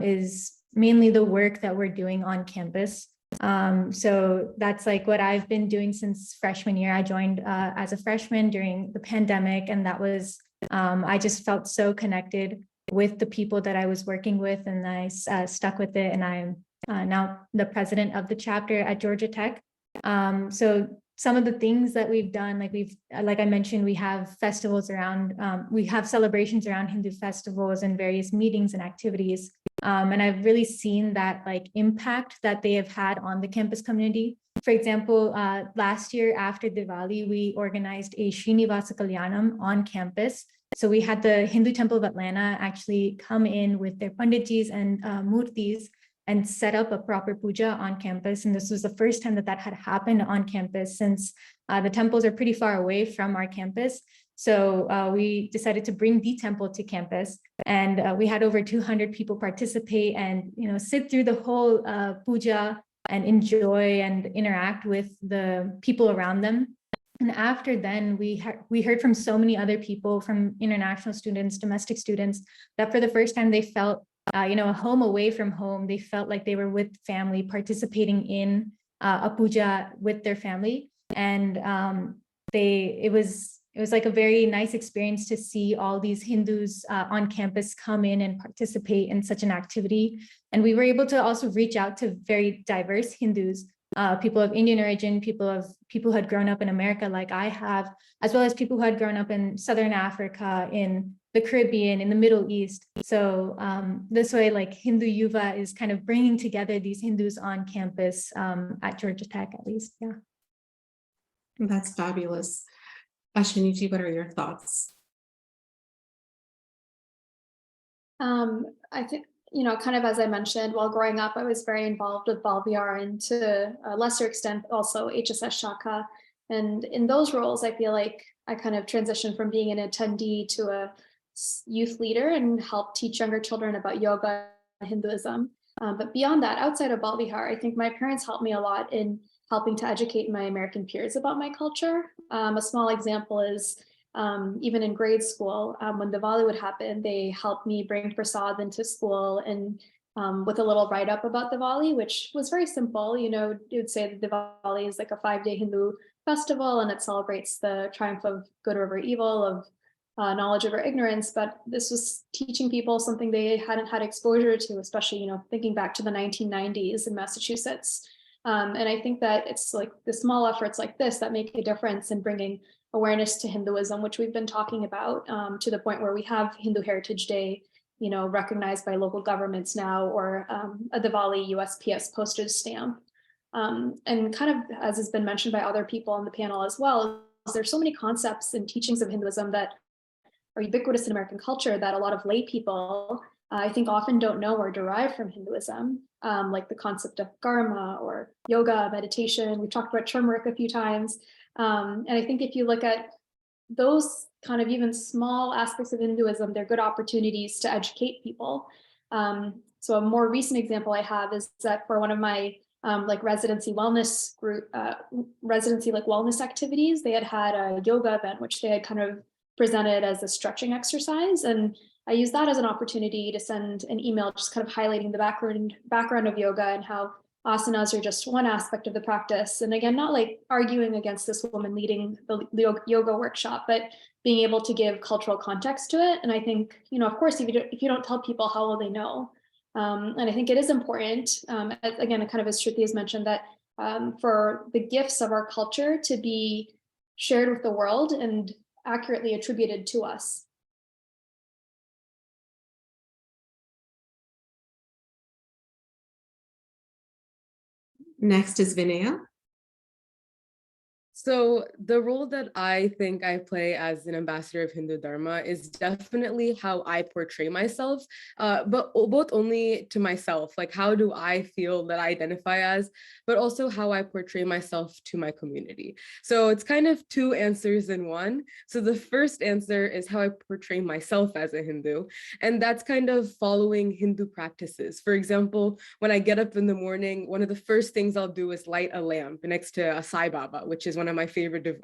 is mainly the work that we're doing on campus. So that's like what I've been doing since freshman year. I joined as a freshman during the pandemic, and that was, I just felt so connected with the people that I was working with, and I stuck with it. And I'm now the president of the chapter at Georgia Tech. So some of the things that we've done, like I mentioned, we have festivals around, we have celebrations around Hindu festivals and various meetings and activities. And I've really seen that impact that they have had on the campus community. For example, last year after Diwali, we organized a Srinivasa Kalyanam on campus. So we had the Hindu Temple of Atlanta actually come in with their panditjis and murtis and set up a proper puja on campus. And this was the first time that that had happened on campus, since the temples are pretty far away from our campus. So we decided to bring the temple to campus, and we had over 200 people participate and sit through the whole puja and enjoy and interact with the people around them. And after then, we heard from so many other people, from international students, domestic students, that for the first time they felt a home away from home. They felt like they were with family, participating in a puja with their family, and it was like a very nice experience to see all these Hindus on campus come in and participate in such an activity. And we were able to also reach out to very diverse Hindus, people of Indian origin, people who had grown up in America like I have, as well as people who had grown up in Southern Africa, in the Caribbean, in the Middle East. So this way, like, Hindu Yuva is kind of bringing together these Hindus on campus at Georgia Tech, at least. Yeah. That's fabulous. Ashaniji, what are your thoughts? I think, kind of as I mentioned, while growing up, I was very involved with Bal Vihar, and to a lesser extent also HSS Shaka. And in those roles, I feel like I kind of transitioned from being an attendee to a youth leader and helped teach younger children about yoga and Hinduism. But beyond that, outside of Bal Vihar, I think my parents helped me a lot in helping to educate my American peers about my culture. A small example is even in grade school, when Diwali would happen, they helped me bring prasad into school and with a little write-up about Diwali, which was very simple. It would say that Diwali is like a 5-day Hindu festival, and it celebrates the triumph of good over evil, of knowledge over ignorance. But this was teaching people something they hadn't had exposure to, especially, thinking back to the 1990s in Massachusetts. And I think that it's like the small efforts like this that make a difference in bringing awareness to Hinduism, which we've been talking about, to the point where we have Hindu Heritage Day, recognized by local governments now, or a Diwali USPS postage stamp. And kind of, as has been mentioned by other people on the panel as well, there's so many concepts and teachings of Hinduism that are ubiquitous in American culture that a lot of lay people, I think, often don't know or derive from Hinduism, like the concept of karma or yoga, meditation. We've talked about turmeric a few times. And I think if you look at those kind of even small aspects of Hinduism, they're good opportunities to educate people. So a more recent example I have is that for one of my residency wellness group, wellness activities, they had a yoga event, which they had kind of presented as a stretching exercise. And I used that as an opportunity to send an email just kind of highlighting the background of yoga and how asanas are just one aspect of the practice. And again, not like arguing against this woman leading the yoga workshop, but being able to give cultural context to it. And I think, of course, if you don't tell people, how will they know? And I think it is important, again, kind of as Shruti has mentioned, that for the gifts of our culture to be shared with the world and accurately attributed to us. Next is Vinaya. So the role that I think I play as an ambassador of Hindu Dharma is definitely how I portray myself, but both only to myself, like how do I feel that I identify as, but also how I portray myself to my community. So it's kind of two answers in one. So the first answer is how I portray myself as a Hindu, and that's kind of following Hindu practices. For example, when I get up in the morning, one of the first things I'll do is light a lamp next to a Sai Baba, which is one of my favorite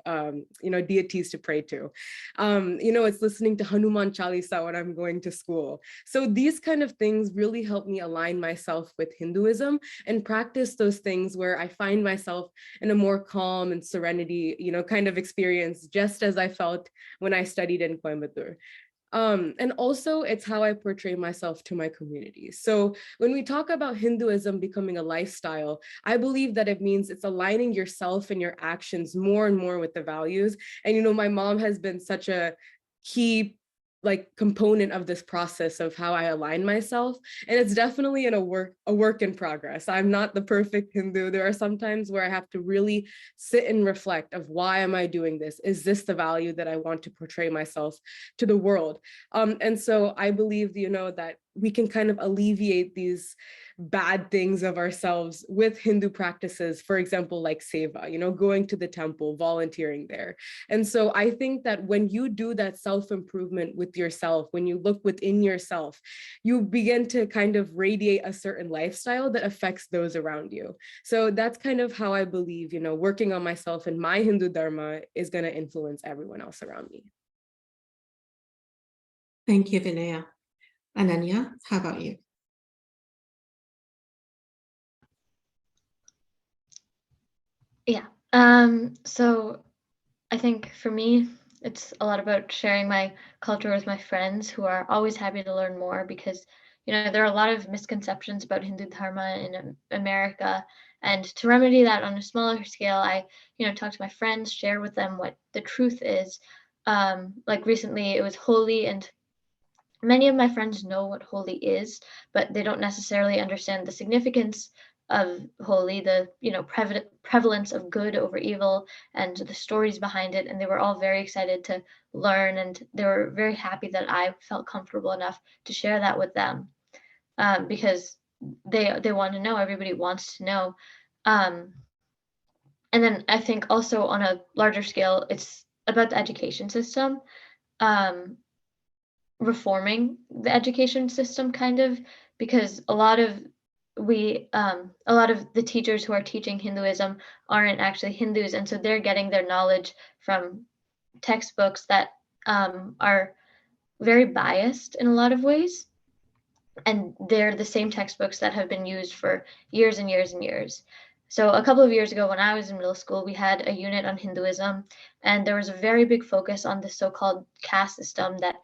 deities to pray to. It's listening to Hanuman Chalisa when I'm going to school. So these kind of things really help me align myself with Hinduism and practice those things where I find myself in a more calm and serenity, kind of experience, just as I felt when I studied in Coimbatore. And also it's how I portray myself to my community. So when we talk about Hinduism becoming a lifestyle, I believe that it means it's aligning yourself and your actions more and more with the values. And, my mom has been such a key like component of this process of how I align myself. And it's definitely a work in progress. I'm not the perfect Hindu. There are some times where I have to really sit and reflect of why am I doing this? Is this the value that I want to portray myself to the world? And so I believe, that we can kind of alleviate these bad things of ourselves with Hindu practices, for example, like seva, going to the temple, volunteering there. And so I think that when you do that self-improvement with yourself, when you look within yourself, you begin to kind of radiate a certain lifestyle that affects those around you. So that's kind of how I believe, working on myself and my Hindu Dharma is going to influence everyone else around me. Thank you, Vinaya. Ananya, how about you? Yeah. So I think for me, it's a lot about sharing my culture with my friends who are always happy to learn more because, there are a lot of misconceptions about Hindu Dharma in America. And to remedy that on a smaller scale, I, talk to my friends, share with them what the truth is. Like recently, it was Holi, and many of my friends know what Holi is, but they don't necessarily understand the significance of Holi, the prevalence of good over evil and the stories behind it. And they were all very excited to learn, and they were very happy that I felt comfortable enough to share that with them, because they want to know. Everybody wants to know. And then I think also on a larger scale, it's about the education system. Reforming the education system kind of, because a lot of the teachers who are teaching Hinduism aren't actually Hindus, and so they're getting their knowledge from textbooks that are very biased in a lot of ways, and they're the same textbooks that have been used for years and years and years. So a couple of years ago when I was in middle school, we had a unit on Hinduism, and there was a very big focus on the so-called caste system that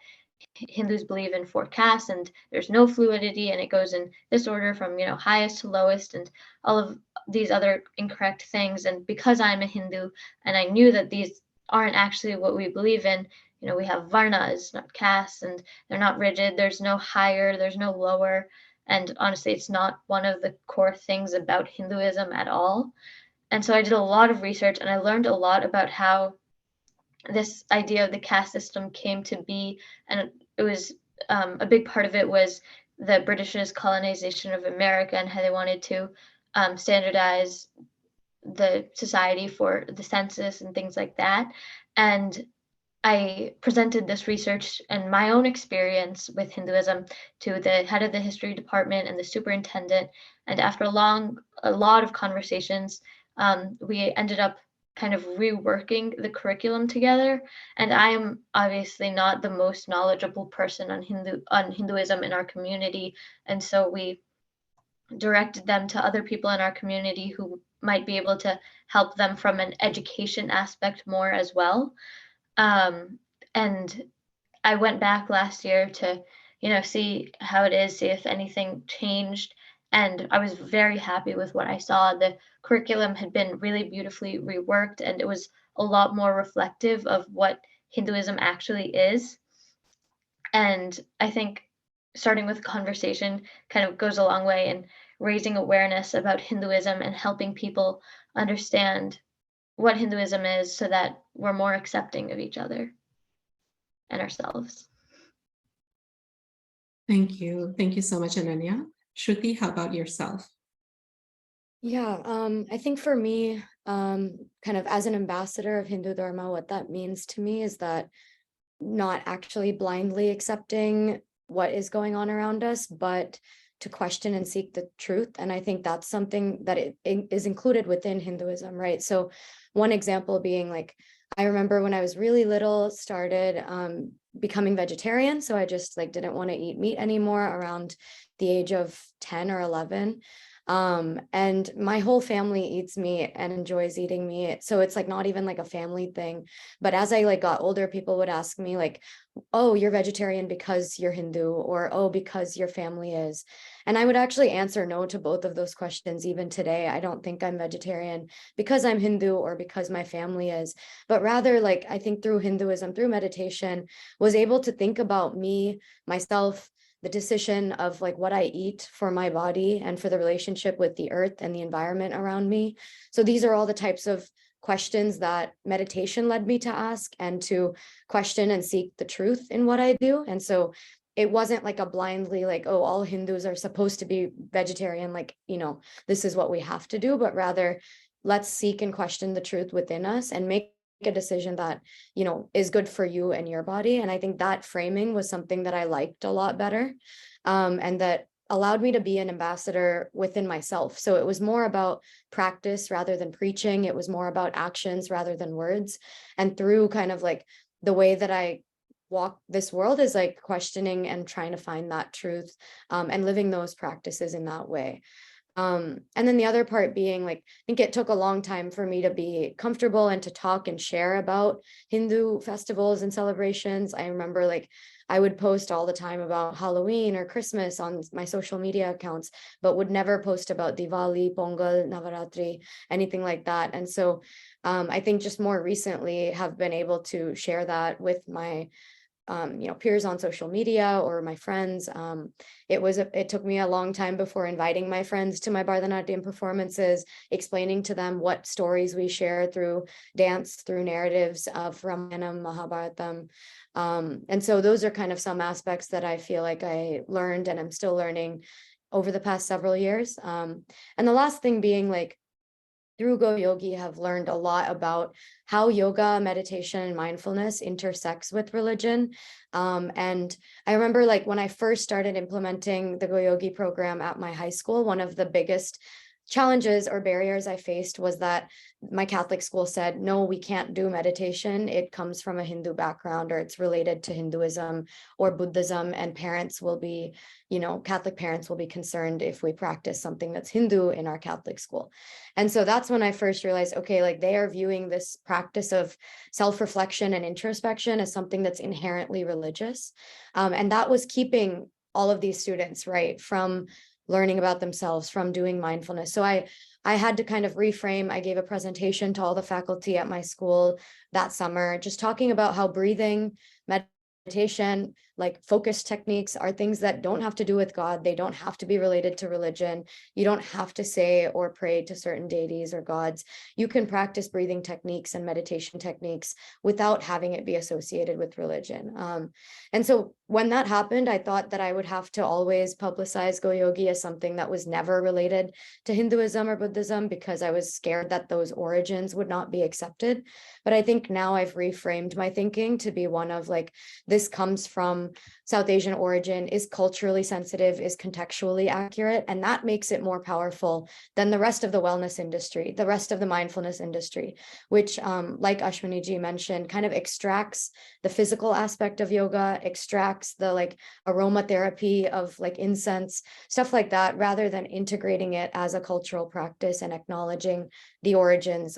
Hindus believe in 4 castes, and there's no fluidity, and it goes in this order from highest to lowest, and all of these other incorrect things. And because I'm a Hindu and I knew that these aren't actually what we believe in, we have varnas, not castes, and they're not rigid. There's no higher, there's no lower, and honestly, it's not one of the core things about Hinduism at all. And so I did a lot of research, and I learned a lot about how this idea of the caste system came to be, and it was a big part of it was the British's colonization of America and how they wanted to standardize the society for the census and things like that. And I presented this research and my own experience with Hinduism to the head of the history department and the superintendent. And after a lot of conversations, we ended up kind of reworking the curriculum together. And I am obviously not the most knowledgeable person on Hinduism in our community. And so we directed them to other people in our community who might be able to help them from an education aspect more as well. And I went back last year to, see how it is, see if anything changed. And I was very happy with what I saw. The curriculum had been really beautifully reworked, and it was a lot more reflective of what Hinduism actually is. And I think starting with conversation kind of goes a long way in raising awareness about Hinduism and helping people understand what Hinduism is so that we're more accepting of each other and ourselves. Thank you. Thank you so much, Ananya. Shruti, how about yourself? Yeah, I think for me, kind of as an ambassador of Hindu Dharma, what that means to me is that not actually blindly accepting what is going on around us, but to question and seek the truth. And I think that's something that it is included within Hinduism, right? So one example being like, I remember when I was really little, started becoming vegetarian. So I just like didn't want to eat meat anymore around the age of 10 or 11. And my whole family eats meat and enjoys eating meat. So it's like not even like a family thing. But as I like got older, people would ask me like, oh, you're vegetarian because you're Hindu, or oh, because your family is. And I would actually answer no to both of those questions. Even today, I don't think I'm vegetarian because I'm Hindu or because my family is, but rather like I think through Hinduism, through meditation, was able to think about me, myself, the decision of like what I eat for my body and for the relationship with the earth and the environment around me. So these are all the types of questions that meditation led me to ask and to question and seek the truth in what I do. And so it wasn't like a blindly like, oh, all Hindus are supposed to be vegetarian, like, you know, this is what we have to do, but rather let's seek and question the truth within us and make a decision that, you know, is good for you and your body. And I think that framing was something that I liked a lot better, and that allowed me to be an ambassador within myself. So it was more about practice rather than preaching. It was more about actions rather than words. And through kind of like the way that I walk this world is like questioning and trying to find that truth, and living those practices in that way. And then the other part being like, I think it took a long time for me to be comfortable and to talk and share about Hindu festivals and celebrations. I remember like I would post all the time about Halloween or Christmas on my social media accounts, but would never post about Diwali, Pongal, Navaratri, anything like that. And so I think just more recently have been able to share that with my you know, peers on social media or my friends. It took me a long time before inviting my friends to my Bharatanatyam performances, explaining to them what stories we share through dance, through narratives of Ramayana, Mahabharatam. And so those are kind of some aspects that I feel like I learned and I'm still learning over the past several years. And the last thing being like, through Go Yogi, have learned a lot about how yoga, meditation, and mindfulness intersects with religion. And I remember like when I first started implementing the Go Yogi program at my high school, one of the biggest challenges or barriers I faced was that my Catholic school said, no, we can't do meditation. It comes from a Hindu background or it's related to Hinduism or Buddhism, and parents will be, you know, Catholic parents will be concerned if we practice something that's Hindu in our Catholic school. And so that's when I first realized, okay, like they are viewing this practice of self-reflection and introspection as something that's inherently religious. And that was keeping all of these students, right, from learning about themselves, from doing mindfulness. So I had to kind of reframe. I gave a presentation to all the faculty at my school that summer, just talking about how breathing, meditation, like focus techniques are things that don't have to do with God. They don't have to be related to religion. You don't have to say or pray to certain deities or gods. You can practice breathing techniques and meditation techniques without having it be associated with religion. And so when that happened, I thought that I would have to always publicize Go Yogi as something that was never related to Hinduism or Buddhism, because I was scared that those origins would not be accepted. But I think now I've reframed my thinking to be one of like, this comes from South Asian origin, is culturally sensitive, is contextually accurate, and that makes it more powerful than the rest of the wellness industry, the rest of the mindfulness industry, which like Ashwini ji mentioned, kind of extracts the physical aspect of yoga, extracts the like aromatherapy of like incense, stuff like that, rather than integrating it as a cultural practice and acknowledging the origins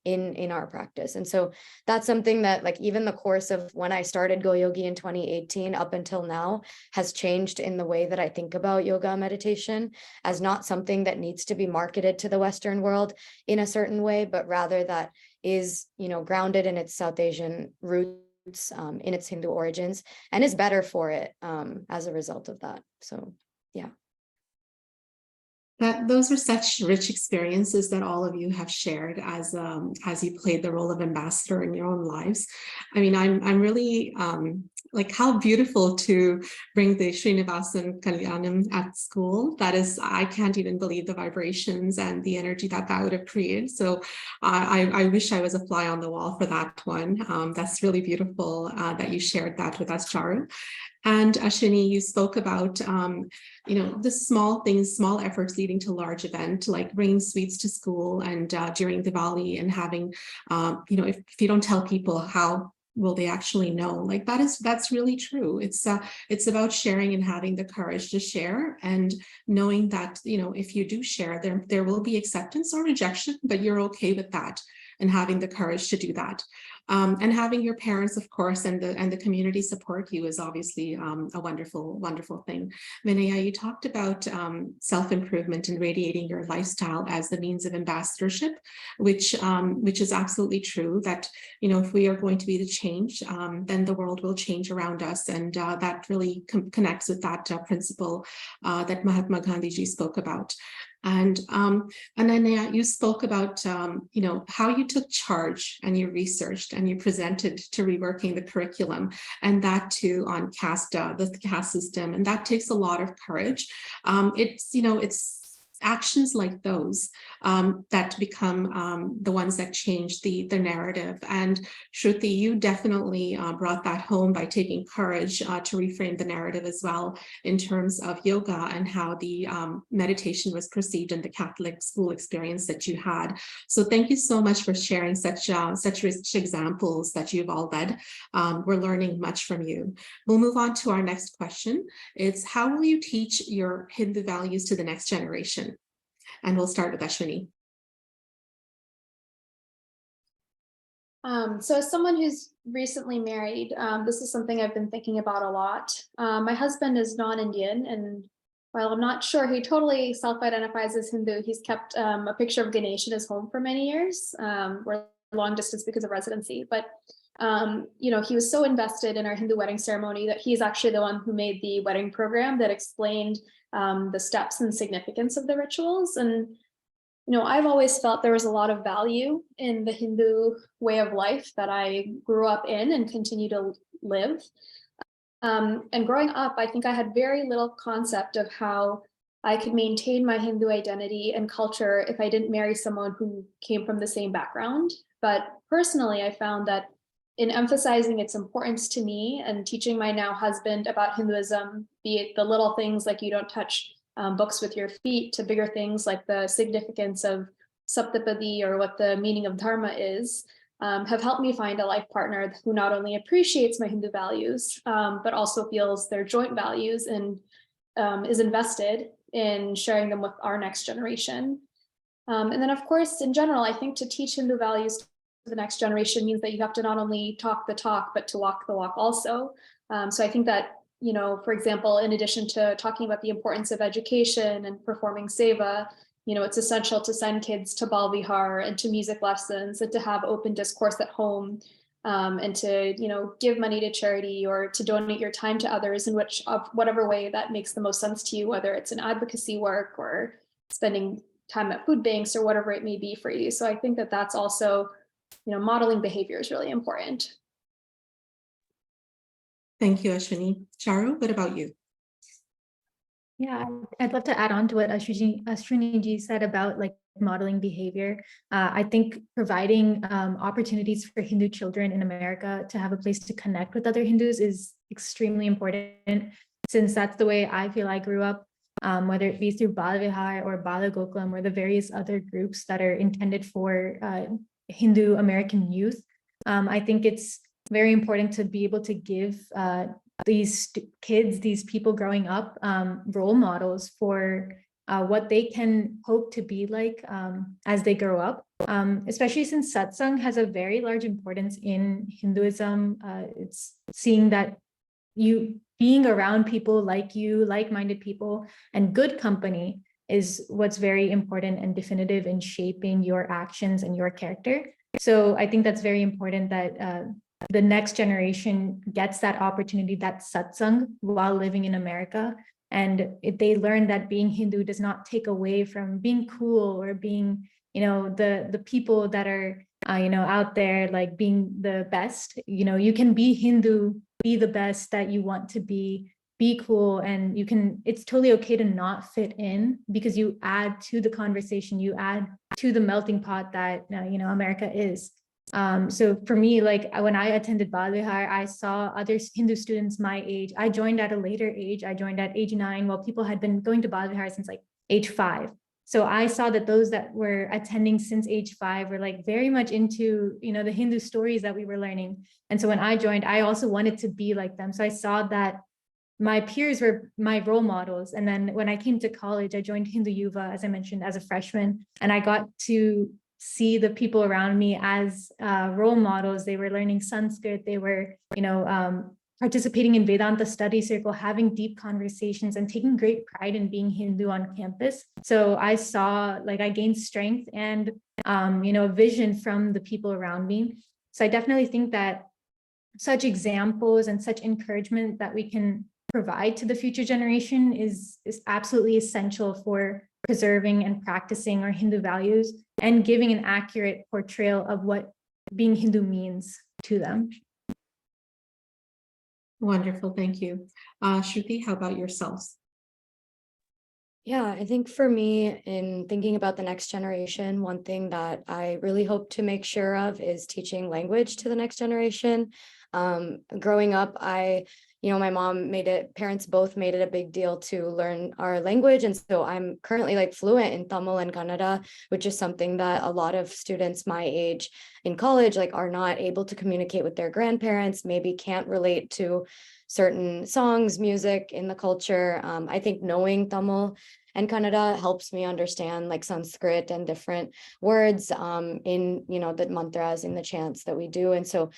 in our practice. And so that's something that like even the course of when I started Go Yogi in 2018 up until now has changed in the way that I think about yoga meditation as not something that needs to be marketed to the Western world in a certain way, but rather that is, you know, grounded in its South Asian roots, in its Hindu origins, and is better for it as a result of that. So, yeah. Those are such rich experiences that all of you have shared as you played the role of ambassador in your own lives. I mean, I'm really like how beautiful to bring the Srinivasan Kalyanam at school. That is, I can't even believe the vibrations and the energy that would have created. So I wish I was a fly on the wall for that one. That's really beautiful that you shared that with us, Charu. And Ashwini, you spoke about, you know, the small things, small efforts leading to large event, like bringing sweets to school and during Diwali and having, you know, if you don't tell people how will they actually know? Like that's really true. It's about sharing and having the courage to share, and knowing that, you know, if you do share, there will be acceptance or rejection, but you're okay with that, and having the courage to do that. And having your parents, of course, and the community support you is obviously a wonderful thing. Vinaya, you talked about self-improvement and radiating your lifestyle as the means of ambassadorship, which is absolutely true. That, you know, if we are going to be the change, then the world will change around us, and that really connects with that principle that Mahatma Gandhi ji spoke about. And Ananya, you spoke about you know, how you took charge and you researched and you presented to reworking the curriculum, and that too on the caste system, and that takes a lot of courage. It's, you know, it's actions like those that become the ones that change the narrative. And Shruti, you definitely brought that home by taking courage to reframe the narrative as well, in terms of yoga and how the meditation was perceived in the Catholic school experience that you had. So thank you so much for sharing such rich examples that you've all led. We're learning much from you. We'll move on to our next question. It's, how will you teach your Hindu values to the next generation? And we'll start with Ashwini. So as someone who's recently married, this is something I've been thinking about a lot. My husband is non-Indian, and while I'm not sure he totally self-identifies as Hindu, he's kept a picture of Ganesh in his home for many years. We're long distance because of residency, but you know, he was so invested in our Hindu wedding ceremony that he's actually the one who made the wedding program that explained the steps and significance of the rituals. And, you know, I've always felt there was a lot of value in the Hindu way of life that I grew up in and continue to live. And growing up, I think I had very little concept of how I could maintain my Hindu identity and culture if I didn't marry someone who came from the same background. But personally, I found that in emphasizing its importance to me and teaching my now husband about Hinduism, be it the little things like you don't touch books with your feet, to bigger things like the significance of Saptapadi or what the meaning of Dharma is, have helped me find a life partner who not only appreciates my Hindu values, but also feels their joint values and is invested in sharing them with our next generation. And then, of course, in general, I think to teach Hindu values to the next generation means that you have to not only talk the talk, but to walk the walk also. So I think that, you know, for example, in addition to talking about the importance of education and performing seva, you know, it's essential to send kids to Bal Vihar and to music lessons and to have open discourse at home, and to, you know, give money to charity or to donate your time to others in whatever way that makes the most sense to you, whether it's an advocacy work or spending time at food banks or whatever it may be for you. So I think that that's also, you know, modeling behavior is really important. Thank you, Ashwini. Charu, what about you? Yeah, I'd love to add on to what Ashwini ji said about like modeling behavior. I think providing opportunities for Hindu children in America to have a place to connect with other Hindus is extremely important, since that's the way I feel I grew up, whether it be through Bal Vihar or Bala Gokulam or the various other groups that are intended for Hindu American youth. I think it's very important to be able to give these kids, these people growing up, role models for what they can hope to be like as they grow up, especially since satsang has a very large importance in Hinduism. It's seeing that you being around people like you, like-minded people, and good company is what's very important and definitive in shaping your actions and your character. So I think that's very important that the next generation gets that opportunity, that satsang, while living in America. And if they learn that being Hindu does not take away from being cool or being, you know, the people that are, you know, out there, like being the best. You know, you can be Hindu, be the best that you want to be cool, and you can, it's totally okay to not fit in, because you add to the conversation, you add to the melting pot that, you know, America is. So for me, like when I attended Bal Vihar, I saw other Hindu students my age. I joined at a later age. I joined at age 9, while people had been going to Bal Vihar since like age 5. So I saw that those that were attending since age 5 were like very much into, the Hindu stories that we were learning. And so when I joined, I also wanted to be like them. So I saw that my peers were my role models. And then when I came to college, I joined Hindu Yuva, as I mentioned, as a freshman, and I got to see the people around me as role models. They were learning Sanskrit. They were, participating in Vedanta study circle, having deep conversations, and taking great pride in being Hindu on campus. So I saw, I gained strength and, vision from the people around me. So I definitely think that such examples and such encouragement that we can provide to the future generation is absolutely essential for preserving and practicing our Hindu values and giving an accurate portrayal of what being Hindu means to them. Wonderful, thank you. Shruti, how about yourselves? Yeah, I think for me, in thinking about the next generation, one thing that I really hope to make sure of is teaching language to the next generation. Growing up, my mom parents both made it a big deal to learn our language. And so I'm currently fluent in Tamil and Kannada, which is something that a lot of students my age in college are not able to communicate with their grandparents, maybe can't relate to certain songs, music in the culture. I think knowing Tamil and Kannada helps me understand Sanskrit and different words in, the mantras, in the chants that we do. And so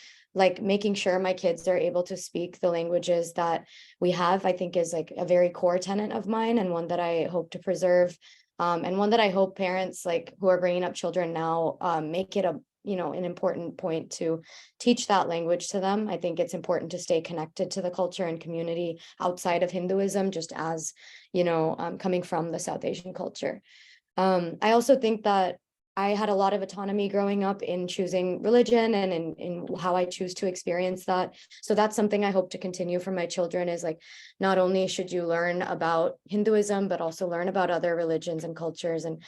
making sure my kids are able to speak the languages that we have, I think is a very core tenet of mine, and one that I hope to preserve. And one that I hope parents who are bringing up children now make it an important point to teach that language to them. I think it's important to stay connected to the culture and community outside of Hinduism, just as, coming from the South Asian culture. I also think that I had a lot of autonomy growing up in choosing religion and in how I choose to experience that. So that's something I hope to continue for my children, is not only should you learn about Hinduism, but also learn about other religions and cultures, and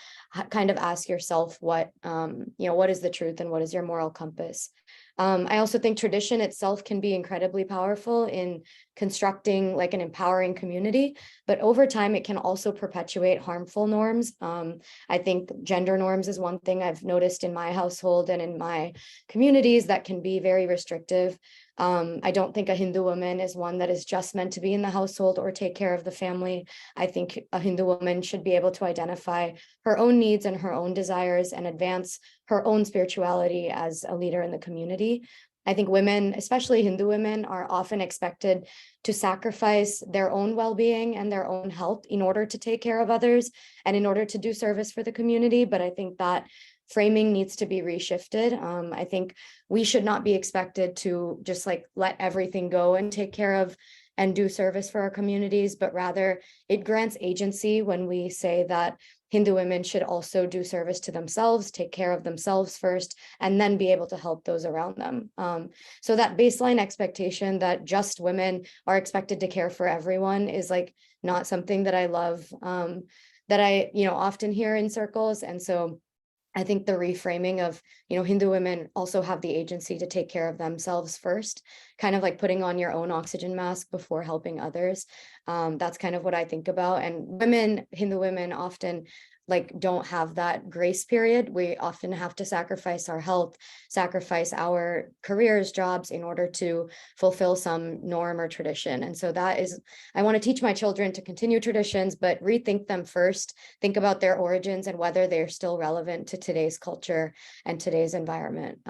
kind of ask yourself what is the truth and what is your moral compass. I also think tradition itself can be incredibly powerful in constructing an empowering community, but over time it can also perpetuate harmful norms. I think gender norms is one thing I've noticed in my household and in my communities that can be very restrictive. I don't think a Hindu woman is one that is just meant to be in the household or take care of the family. I think a Hindu woman should be able to identify her own needs and her own desires and advance her own spirituality as a leader in the community. I think women, especially Hindu women, are often expected to sacrifice their own well-being and their own health in order to take care of others and in order to do service for the community. But I think that framing needs to be reshifted. I think we should not be expected to just let everything go and take care of and do service for our communities, but rather it grants agency when we say that Hindu women should also do service to themselves, take care of themselves first, and then be able to help those around them. So that baseline expectation that just women are expected to care for everyone is not something that I love, that I often hear in circles. And so I think the reframing of, Hindu women also have the agency to take care of themselves first, kind of putting on your own oxygen mask before helping others. That's kind of what I think about. And Hindu women often don't have that grace period. We often have to sacrifice our health, sacrifice our careers, jobs in order to fulfill some norm or tradition. And so I want to teach my children to continue traditions, but rethink them first, think about their origins and whether they're still relevant to today's culture and today's environment.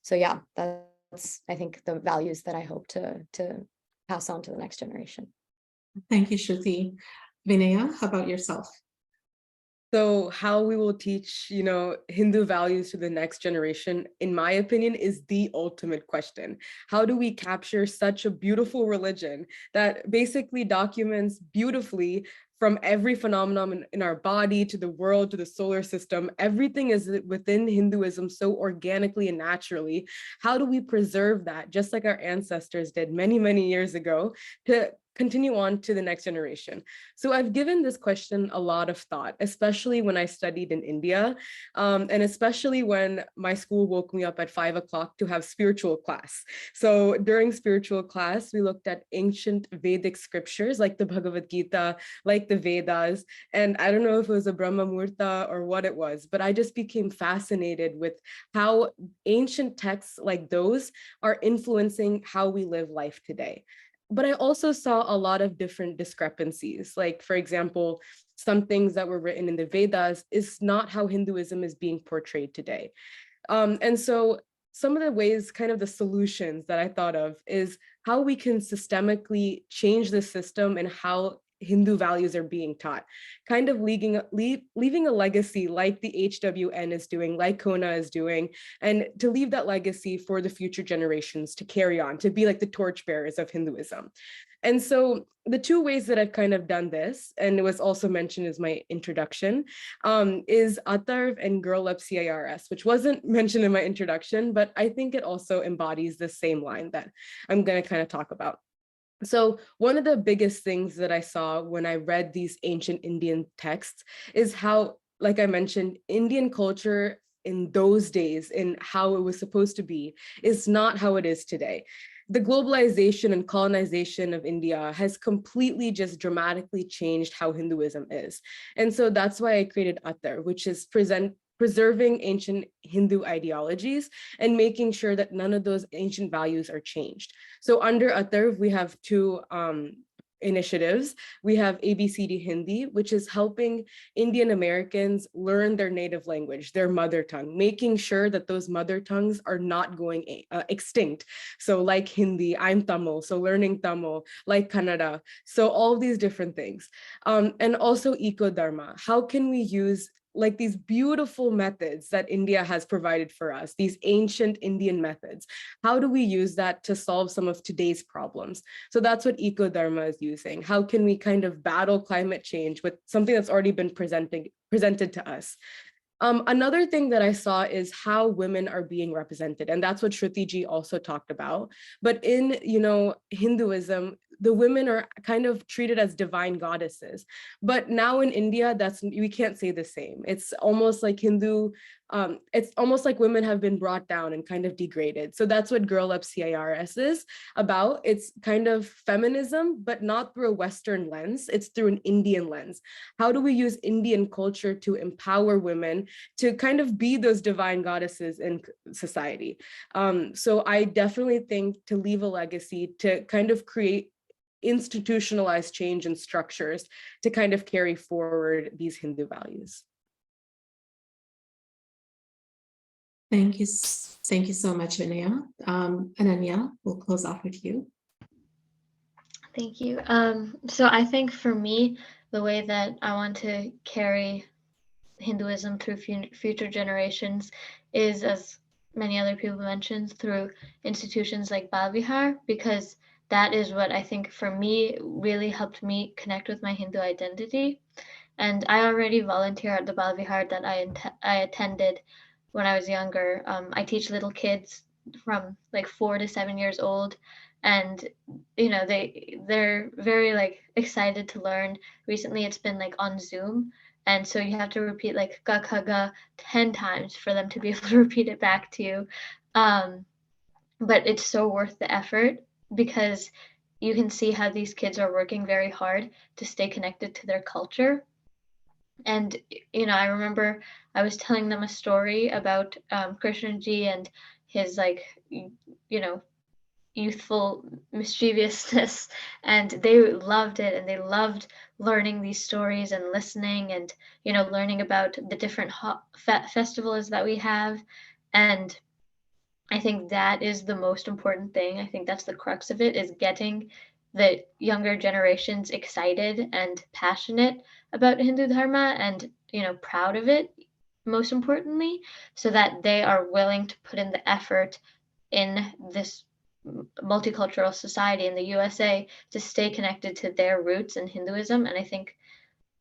So yeah, that's, I think, the values that I hope to pass on to the next generation. Thank you, Shruti. Vinaya, how about yourself? So how we will teach, Hindu values to the next generation, in my opinion, is the ultimate question. How do we capture such a beautiful religion that basically documents beautifully from every phenomenon in our body to the world to the solar system? Everything is within Hinduism so organically and naturally. How do we preserve that, just like our ancestors did many, many years ago, to continue on to the next generation? So I've given this question a lot of thought, especially when I studied in India, and especially when my school woke me up at 5 o'clock to have spiritual class. So during spiritual class, we looked at ancient Vedic scriptures like the Bhagavad Gita, like the Vedas, and I don't know if it was a Brahma Murta or what it was, but I just became fascinated with how ancient texts like those are influencing how we live life today. But I also saw a lot of different discrepancies. Like, for example, some things that were written in the Vedas is not how Hinduism is being portrayed today. And so some of the ways, kind of the solutions that I thought of is how we can systemically change the system and how Hindu values are being taught, kind of leaving a legacy like the HWN is doing, like Kona is doing, and to leave that legacy for the future generations to carry on, to be like the torchbearers of Hinduism. And so the two ways that I've kind of done this, and it was also mentioned as my introduction, is Atharv and Girl Up CIRS, which wasn't mentioned in my introduction, but I think it also embodies the same line that I'm going to kind of talk about. So one of the biggest things that I saw when I read these ancient Indian texts is how, like I mentioned, Indian culture in those days and how it was supposed to be is not how it is today. The globalization and colonization of India has completely just dramatically changed how Hinduism is. And so that's why I created Atharv, which is preserving ancient Hindu ideologies and making sure that none of those ancient values are changed. So under Atharv, we have two initiatives. We have ABCD Hindi, which is helping Indian Americans learn their native language, their mother tongue, making sure that those mother tongues are not going extinct. So like Hindi, I'm Tamil, so learning Tamil, like Kannada. So all these different things. And also Eco Dharma. How can we use like these beautiful methods that India has provided for us, these ancient Indian methods? How do we use that to solve some of today's problems? So that's what Eco Dharma is using. How can we kind of battle climate change with something that's already been presented to us? Another thing that I saw is how women are being represented, and that's what Shruti ji also talked about. But in, Hinduism, the women are kind of treated as divine goddesses. But now in India, we can't say the same. It's almost like it's almost like women have been brought down and kind of degraded. So that's what Girl Up CIRS is about. It's kind of feminism, but not through a Western lens. It's through an Indian lens. How do we use Indian culture to empower women to kind of be those divine goddesses in society? So I definitely think to leave a legacy, to kind of create institutionalized change and structures to kind of carry forward these Hindu values. Thank you so much, Vinaya. Ananya, we'll close off with you. Thank you. So I think for me, the way that I want to carry Hinduism through future generations is, as many other people mentioned, through institutions like Bal Vihar, because that is what I think for me really helped me connect with my Hindu identity. And I already volunteer at the Bal Vihar that I attended when I was younger. I teach little kids from like 4 to 7 years old, and they're very excited to learn. Recently it's been on Zoom, and so you have to repeat ga kha ga 10 times for them to be able to repeat it back to you. But it's so worth the effort, because you can see how these kids are working very hard to stay connected to their culture. And I remember I was telling them a story about Krishnaji and his youthful mischievousness, and they loved it, and they loved learning these stories and listening, and learning about the different festivals that we have. And I think that is the most important thing. I think that's the crux of it, is getting the younger generations excited and passionate about Hindu Dharma and, proud of it, most importantly, so that they are willing to put in the effort in this multicultural society in the USA to stay connected to their roots in Hinduism. And I think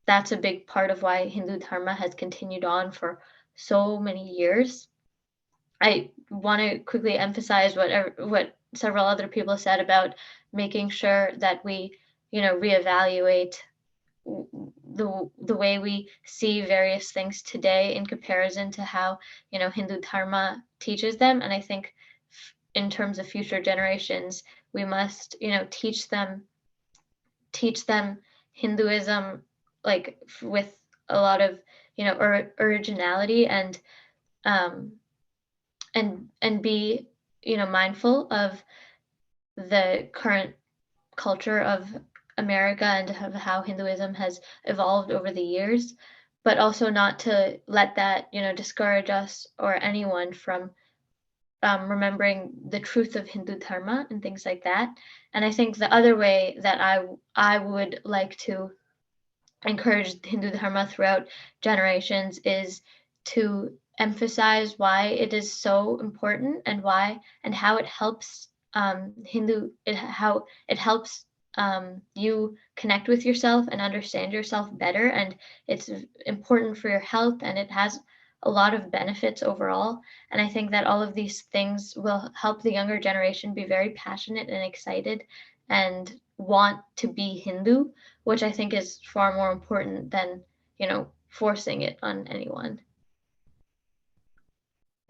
that's a big part of why Hindu Dharma has continued on for so many years. I want to quickly emphasize what several other people said about making sure that we, reevaluate the way we see various things today in comparison to how Hindu Dharma teaches them. And I think in terms of future generations, we must teach them Hinduism like with a lot of originality and be mindful of the current culture of America and of how Hinduism has evolved over the years, but also not to let that discourage us or anyone from remembering the truth of Hindu Dharma and things like that. And I think the other way that I would like to encourage Hindu Dharma throughout generations is to emphasize why it is so important and how it helps how it helps you connect with yourself and understand yourself better, and it's important for your health, and it has a lot of benefits overall. And I think that all of these things will help the younger generation be very passionate and excited and want to be Hindu, which I think is far more important than forcing it on anyone.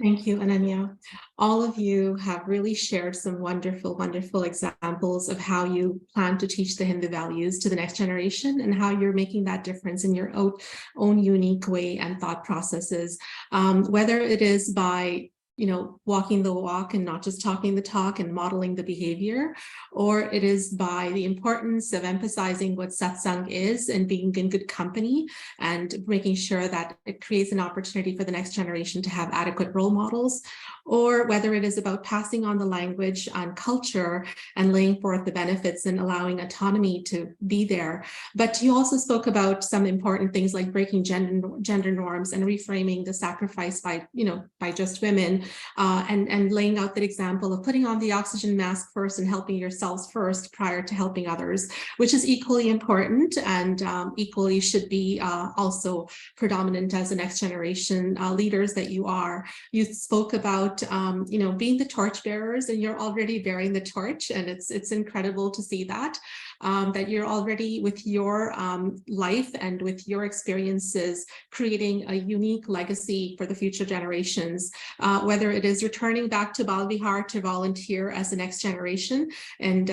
Thank you, Ananya. All of you have really shared some wonderful, wonderful examples of how you plan to teach the Hindu values to the next generation and how you're making that difference in your own unique way and thought processes, whether it is by walking the walk and not just talking the talk and modeling the behavior, or it is by the importance of emphasizing what satsang is and being in good company and making sure that it creates an opportunity for the next generation to have adequate role models, or whether it is about passing on the language and culture and laying forth the benefits and allowing autonomy to be there. But you also spoke about some important things like breaking gender norms and reframing the sacrifice by just women, and laying out that example of putting on the oxygen mask first and helping yourselves first prior to helping others, which is equally important and equally should be also predominant as the next generation leaders that you are. You spoke about being the torch bearers, and you're already bearing the torch, and it's incredible to see that you're already with your life and with your experiences creating a unique legacy for the future generations, whether it is returning back to Bal Vihar to volunteer as the next generation and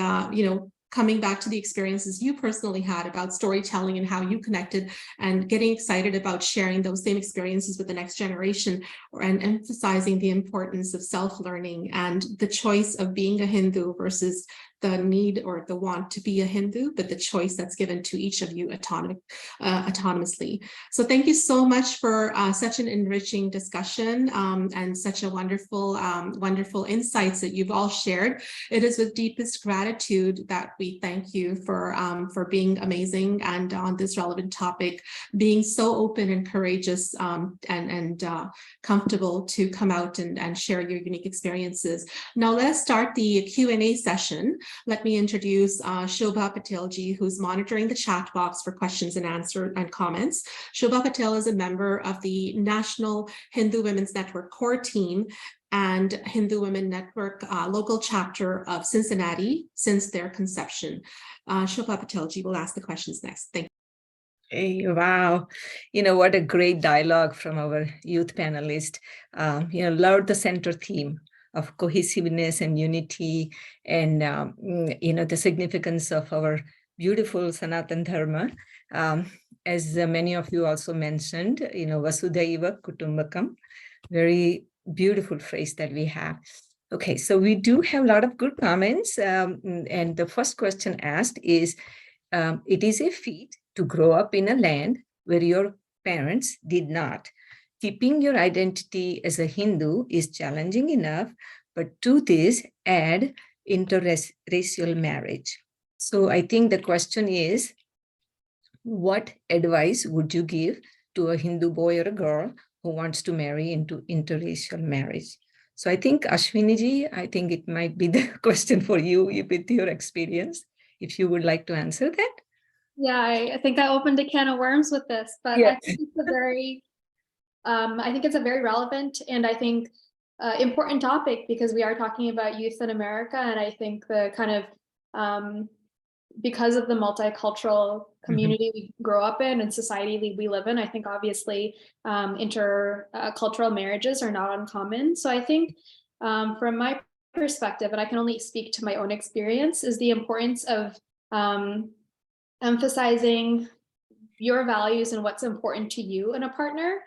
coming back to the experiences you personally had about storytelling and how you connected and getting excited about sharing those same experiences with the next generation, and emphasizing the importance of self-learning and the choice of being a Hindu versus the need or the want to be a Hindu, but the choice that's given to each of you autonomously. So thank you so much for such an enriching discussion and such a wonderful, wonderful insights that you've all shared. It is with deepest gratitude that we thank you for being amazing and on this relevant topic, being so open and courageous and comfortable to come out and share your unique experiences. Now let's start the Q&A session. Let me introduce Shobha Patelji, who's monitoring the chat box for questions and answers and comments. Shobha Patel is a member of the National Hindu Women's Network core team and Hindu Women Network local chapter of Cincinnati since their conception. Shobha Patelji will ask the questions next. Thank you. Hey, wow. What a great dialogue from our youth panelist. Loved the center theme of cohesiveness and unity and, the significance of our beautiful Sanatan Dharma. As many of you also mentioned, Vasudhaiva Kutumbakam, very beautiful phrase that we have. Okay, so we do have a lot of good comments. And the first question asked is, it is a feat to grow up in a land where your parents did not. Keeping your identity as a Hindu is challenging enough, but to this add interracial marriage. So I think the question is, what advice would you give to a Hindu boy or a girl who wants to marry into interracial marriage? So I think Ashwini-ji, I think it might be the question for you with your experience, if you would like to answer that. Yeah, I think I opened a can of worms with this, but yes. I think it's a very relevant and I think important topic because we are talking about youth in America, and I think the kind of because of the multicultural community we grow up in and society we live in, I think obviously intercultural marriages are not uncommon. So I think from my perspective, and I can only speak to my own experience, is the importance of emphasizing your values and what's important to you in a partner.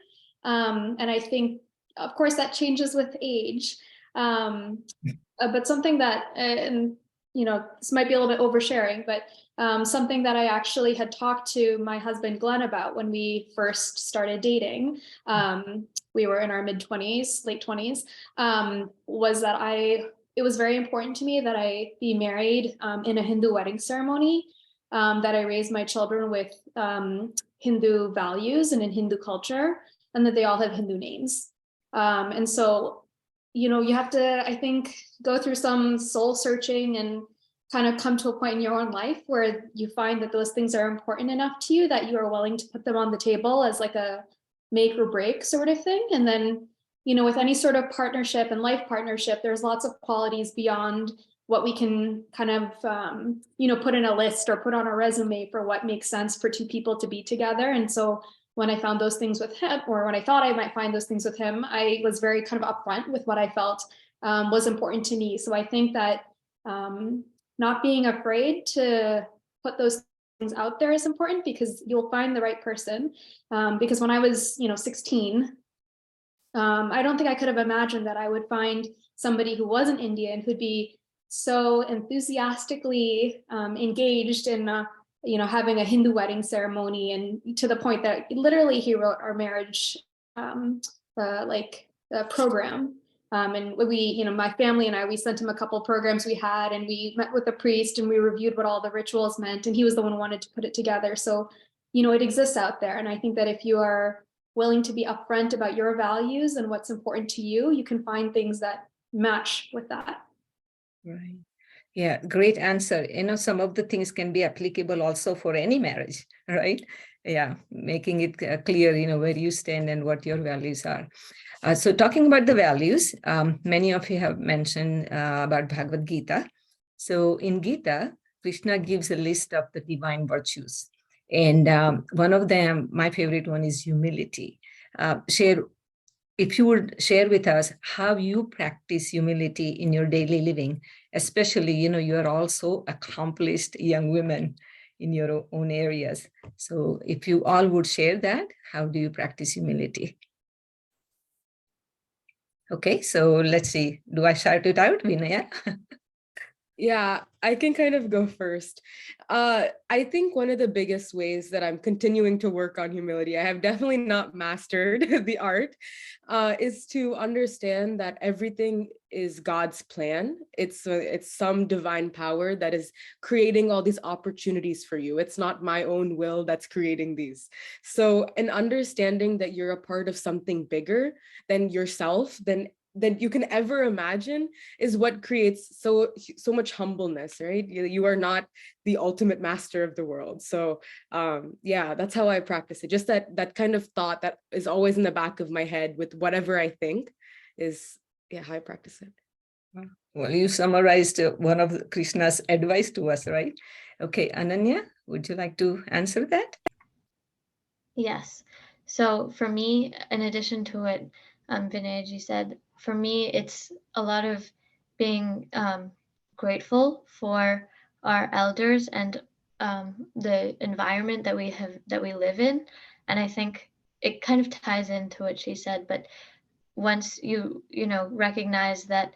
And I think, of course, that changes with age. But something that, and this might be a little bit oversharing, but something that I actually had talked to my husband Glenn about when we first started dating, we were in our mid-20s, late 20s, was that it was very important to me that I be married in a Hindu wedding ceremony, that I raise my children with Hindu values and in Hindu culture, and that they all have Hindu names. And so, you have to, I think, go through some soul searching and kind of come to a point in your own life where you find that those things are important enough to you that you are willing to put them on the table as like a make or break sort of thing. And then, with any sort of partnership and life partnership, there's lots of qualities beyond what we can kind of, put in a list or put on a resume for what makes sense for two people to be together. And so when I found those things with him, or when I thought I might find those things with him, I was very kind of upfront with what I felt was important to me. So I think that not being afraid to put those things out there is important, because you'll find the right person. Because when I was, 16, I don't think I could have imagined that I would find somebody who wasn't Indian who'd be so enthusiastically engaged in having a Hindu wedding ceremony, and to the point that literally he wrote our marriage program. And we, my family and I, we sent him a couple of programs we had, and we met with the priest and we reviewed what all the rituals meant, and he was the one who wanted to put it together. So, it exists out there. And I think that if you are willing to be upfront about your values and what's important to you, you can find things that match with that. Right. Yeah, great answer. Some of the things can be applicable also for any marriage, right? Yeah, making it clear, where you stand and what your values are. So talking about the values, many of you have mentioned about Bhagavad Gita. So in Gita, Krishna gives a list of the divine virtues. And one of them, my favorite one, is humility. If you would share with us how you practice humility in your daily living, especially, you are also accomplished young women in your own areas. So if you all would share that, how do you practice humility? Okay, so let's see. Do I shout it out, Vinaya? Yeah, I can kind of go first. I think one of the biggest ways that I'm continuing to work on humility, I have definitely not mastered the art, is to understand that everything is God's plan. It's some divine power that is creating all these opportunities for you. It's not my own will that's creating these. So an understanding that you're a part of something bigger than yourself, than you can ever imagine, is what creates so much humbleness, right? You are not the ultimate master of the world. So yeah, that's how I practice it. Just that kind of thought that is always in the back of my head with whatever I think is, how I practice it. Well, you summarized one of Krishna's advice to us, right? Okay, Ananya, would you like to answer that? Yes. So for me, in addition to what Vinayji said, for me, it's a lot of being grateful for our elders and the environment that we live in. And I think it kind of ties into what she said, but once you recognize that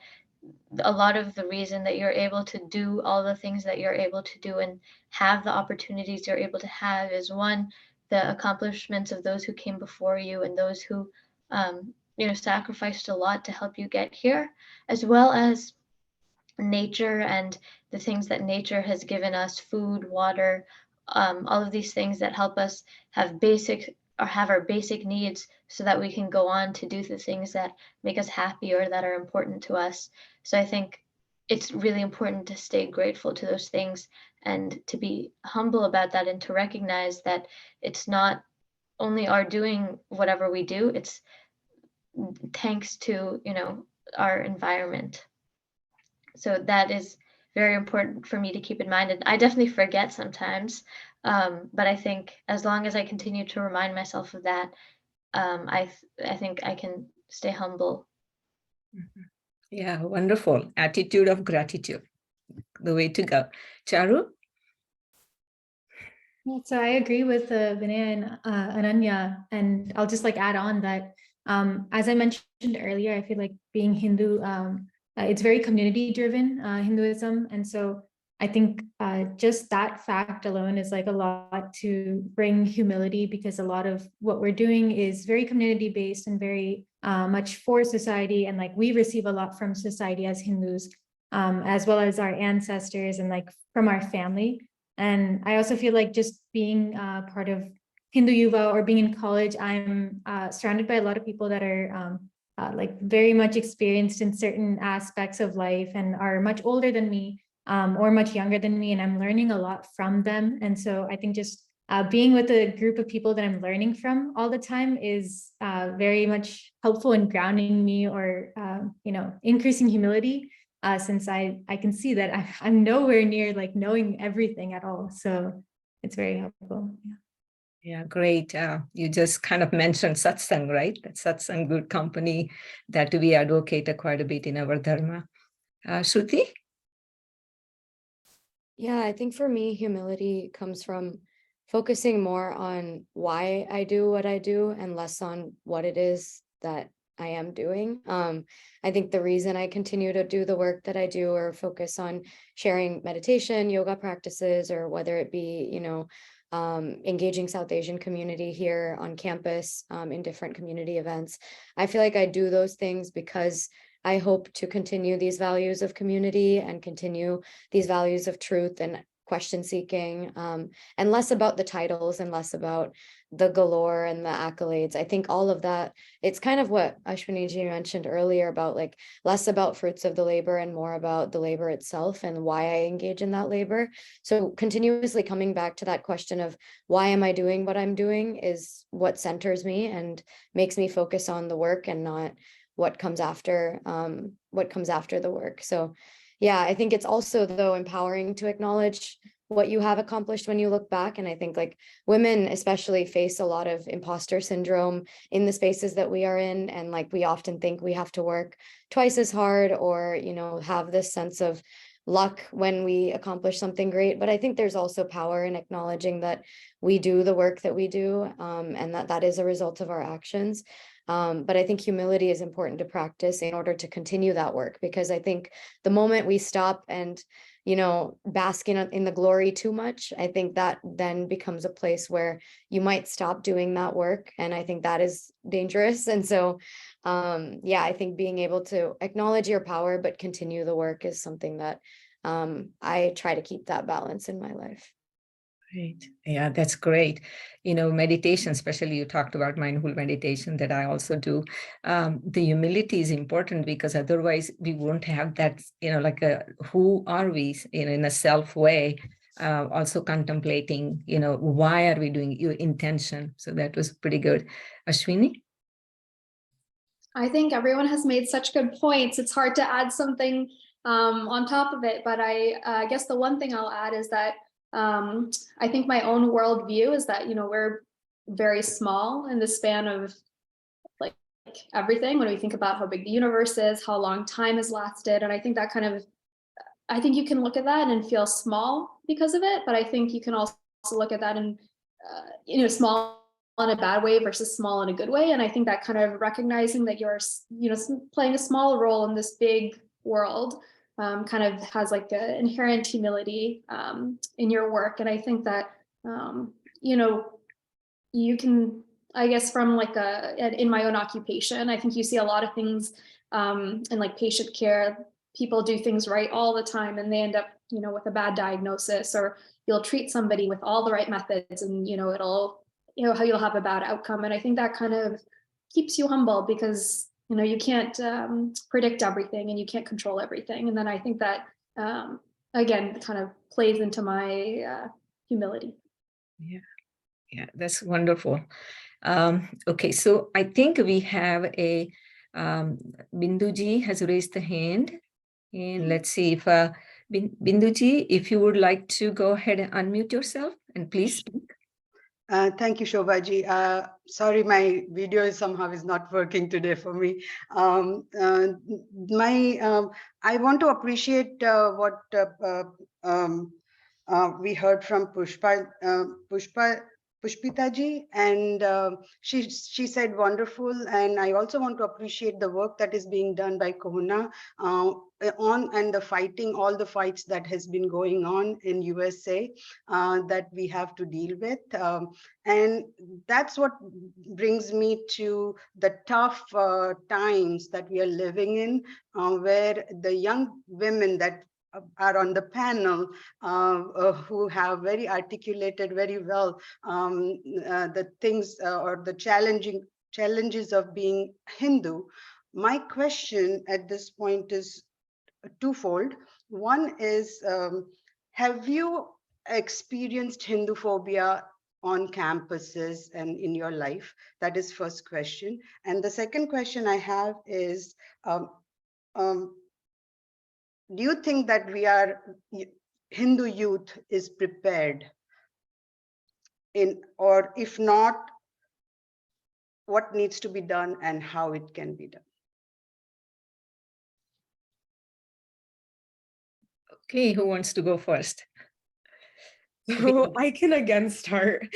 a lot of the reason that you're able to do all the things that you're able to do and have the opportunities you're able to have is, one, the accomplishments of those who came before you and those who sacrificed a lot to help you get here, as well as nature and the things that nature has given us, food, water, all of these things that help us have our basic needs so that we can go on to do the things that make us happy or that are important to us. So I think it's really important to stay grateful to those things and to be humble about that, and to recognize that it's not only our doing whatever we do, it's thanks to our environment. So that is very important for me to keep in mind. And I definitely forget sometimes, but I think as long as I continue to remind myself of that, I think I can stay humble. Yeah, wonderful. Attitude of gratitude, the way to go. Charu? Yeah, so I agree with Vinay and Ananya, and I'll just like add on that as I mentioned earlier, I feel like being Hindu, it's very community driven, Hinduism. And so I think just that fact alone is like a lot to bring humility, because a lot of what we're doing is very community based and very much for society. And like we receive a lot from society as Hindus, as well as our ancestors and like from our family. And I also feel like just being part of Hindu Yuva or being in college, I'm surrounded by a lot of people that are like very much experienced in certain aspects of life and are much older than me or much younger than me. And I'm learning a lot from them. And so I think just being with a group of people that I'm learning from all the time is very much helpful in grounding me or, you know, increasing humility. Since I can see that I'm nowhere near like knowing everything at all. So it's very helpful. Yeah, great. You just kind of mentioned satsang, right? That satsang, good company, that we advocate quite a bit in our dharma. Shruti? Yeah, I think for me, humility comes from focusing more on why I do what I do and less on what it is that I am doing. I think the reason I continue to do the work that I do or focus on sharing meditation, yoga practices, or whether it be, you know, engaging South Asian community here on campus in different community events. I feel like I do those things because I hope to continue these values of community and continue these values of truth and question seeking, and less about the titles and less about the galore and the accolades. I think all of that, it's kind of what Ashwini mentioned earlier about like less about fruits of the labor and more about the labor itself and why I engage in that labor. So continuously coming back to that question of why am I doing what I'm doing is what centers me and makes me focus on the work and not what comes after the work. So yeah, I think it's also though empowering to acknowledge what you have accomplished when you look back. And I think like women especially face a lot of imposter syndrome in the spaces that we are in. And like we often think we have to work twice as hard or, you know, have this sense of luck when we accomplish something great. But I think there's also power in acknowledging that we do the work that we do and that is a result of our actions. But I think humility is important to practice in order to continue that work, because I think the moment we stop and, you know, bask in the glory too much, I think that then becomes a place where you might stop doing that work. And I think that is dangerous. And so, yeah, I think being able to acknowledge your power, but continue the work is something that I try to keep that balance in my life. Great. Yeah, that's great. You know, meditation, especially you talked about mindful meditation that I also do. The humility is important because otherwise we won't have that, you know, like who are we, you know, in a self way, also contemplating, you know, why are we doing your intention. So that was pretty good. Ashwini? I think everyone has made such good points. It's hard to add something on top of it, but I guess the one thing I'll add is that I think my own worldview is that, you know, we're very small in the span of like everything when we think about how big the universe is, how long time has lasted. And I think that kind of, I think you can look at that and feel small because of it, but I think you can also look at that and, you know, small in a bad way versus small in a good way. And I think that kind of recognizing that you're, you know, playing a small role in this big world kind of has like an inherent humility in your work. And I think that, you know, you can, I guess from like in my own occupation, I think you see a lot of things in like patient care, people do things right all the time and they end up, you know, with a bad diagnosis, or you'll treat somebody with all the right methods and, you know, it'll, you know, how you'll have a bad outcome. And I think that kind of keeps you humble because, you know, you can't predict everything and you can't control everything. And then I think that, again, kind of plays into my humility. Yeah, that's wonderful. Okay, so I think we have a Binduji has raised the hand. And let's see if Binduji, if you would like to go ahead and unmute yourself and please speak. Thank you, Shobhaji. Sorry, my video is somehow not working today for me. I want to appreciate what we heard from Pushpita ji, and she said wonderful. And I also want to appreciate the work that is being done by Kohuna and the fighting, all the fights that has been going on in USA that we have to deal with. And that's what brings me to the tough times that we are living in, where the young women that are on the panel who have very articulated very well the things or the challenges of being Hindu. My question at this point is twofold. One is, have you experienced Hindu phobia on campuses and in your life? That is first question. And the second question I have is, do you think that Hindu youth is prepared or if not, what needs to be done and how it can be done? Okay, who wants to go first? So I can again start.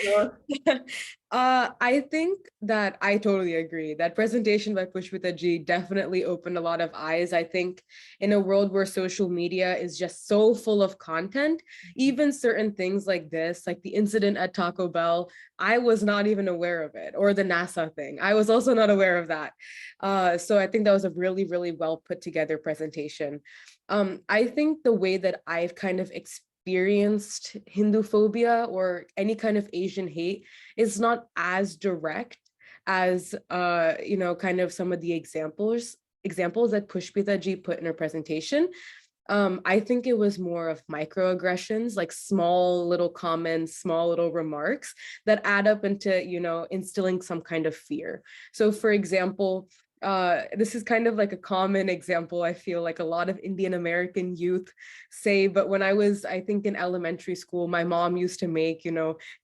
I think that I totally agree. That presentation by Pushpita ji definitely opened a lot of eyes. I think in a world where social media is just so full of content, even certain things like this, like the incident at Taco Bell, I was not even aware of it, or the NASA thing. I was also not aware of that. So I think that was a really, really well put together presentation. I think the way that I've kind of experienced Hindu phobia or any kind of Asian hate is not as direct as kind of some of the examples that Pushpita ji put in her presentation. I think it was more of microaggressions, like small little comments, small little remarks that add up into, instilling some kind of fear. So for example, this is kind of like a common example I feel like a lot of Indian American youth say, but when I was, I think in elementary school, my mom used to make,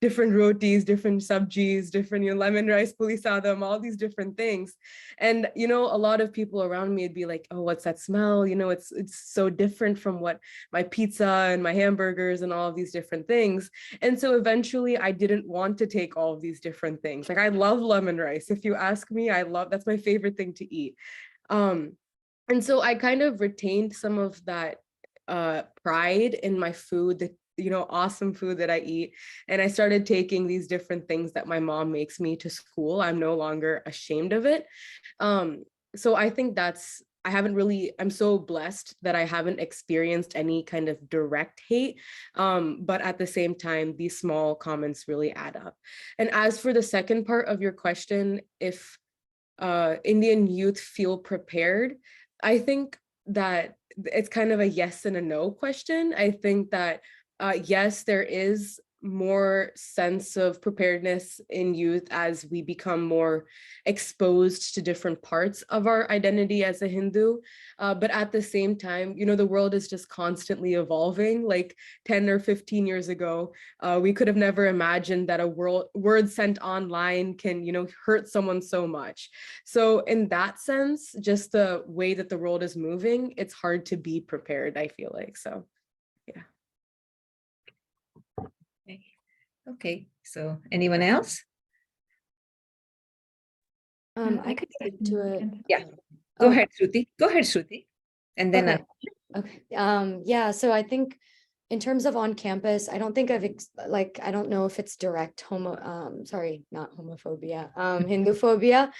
different rotis, different sabjis, different, lemon rice, puli sadam, all these different things. And, a lot of people around me would be like, oh, what's that smell? It's so different from what my pizza and my hamburgers and all of these different things. And so eventually I didn't want to take all of these different things. Like I love lemon rice. If you ask me, that's my favorite thing to eat. And so I kind of retained some of that pride in my food, the awesome food that I eat. And I started taking these different things that my mom makes me to school. I'm no longer ashamed of it. So I think I'm so blessed that I haven't experienced any kind of direct hate. But at the same time, these small comments really add up. And as for the second part of your question, if Indian youth feel prepared, I think that it's kind of a yes and a no question. I think that yes, there is more sense of preparedness in youth as we become more exposed to different parts of our identity as a Hindu. But at the same time, the world is just constantly evolving. Like 10 or 15 years ago, we could have never imagined that a word sent online can, hurt someone so much. So in that sense, just the way that the world is moving, it's hard to be prepared, I feel like. So, yeah. Okay, so anyone else? I could speak to it. Yeah, go ahead, Shruti. And then okay. Yeah, so I think in terms of on campus, I don't think I don't know if it's direct not homophobia, Hinduphobia.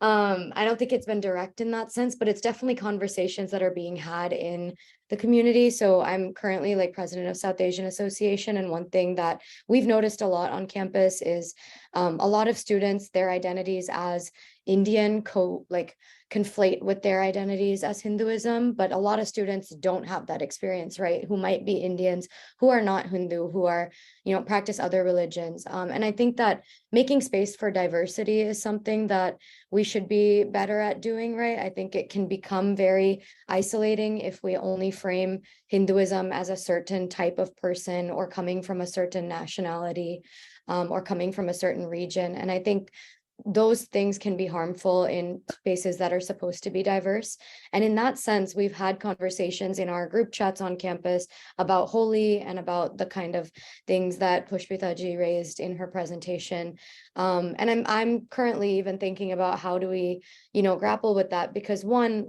I don't think it's been direct in that sense, but it's definitely conversations that are being had in the community. So I'm currently president of South Asian Association. And one thing that we've noticed a lot on campus is a lot of students, their identities as Indian conflate with their identities as Hinduism, but a lot of students don't have that experience, right? Who might be Indians, who are not Hindu, who are, practice other religions. And I think that making space for diversity is something that we should be better at doing, right? I think it can become very isolating if we only frame Hinduism as a certain type of person or coming from a certain nationality, or coming from a certain region. And I think those things can be harmful in spaces that are supposed to be diverse. And in that sense, we've had conversations in our group chats on campus about Holi and about the kind of things that Pushpitaji raised in her presentation. And I'm currently even thinking about how do we, grapple with that, because one,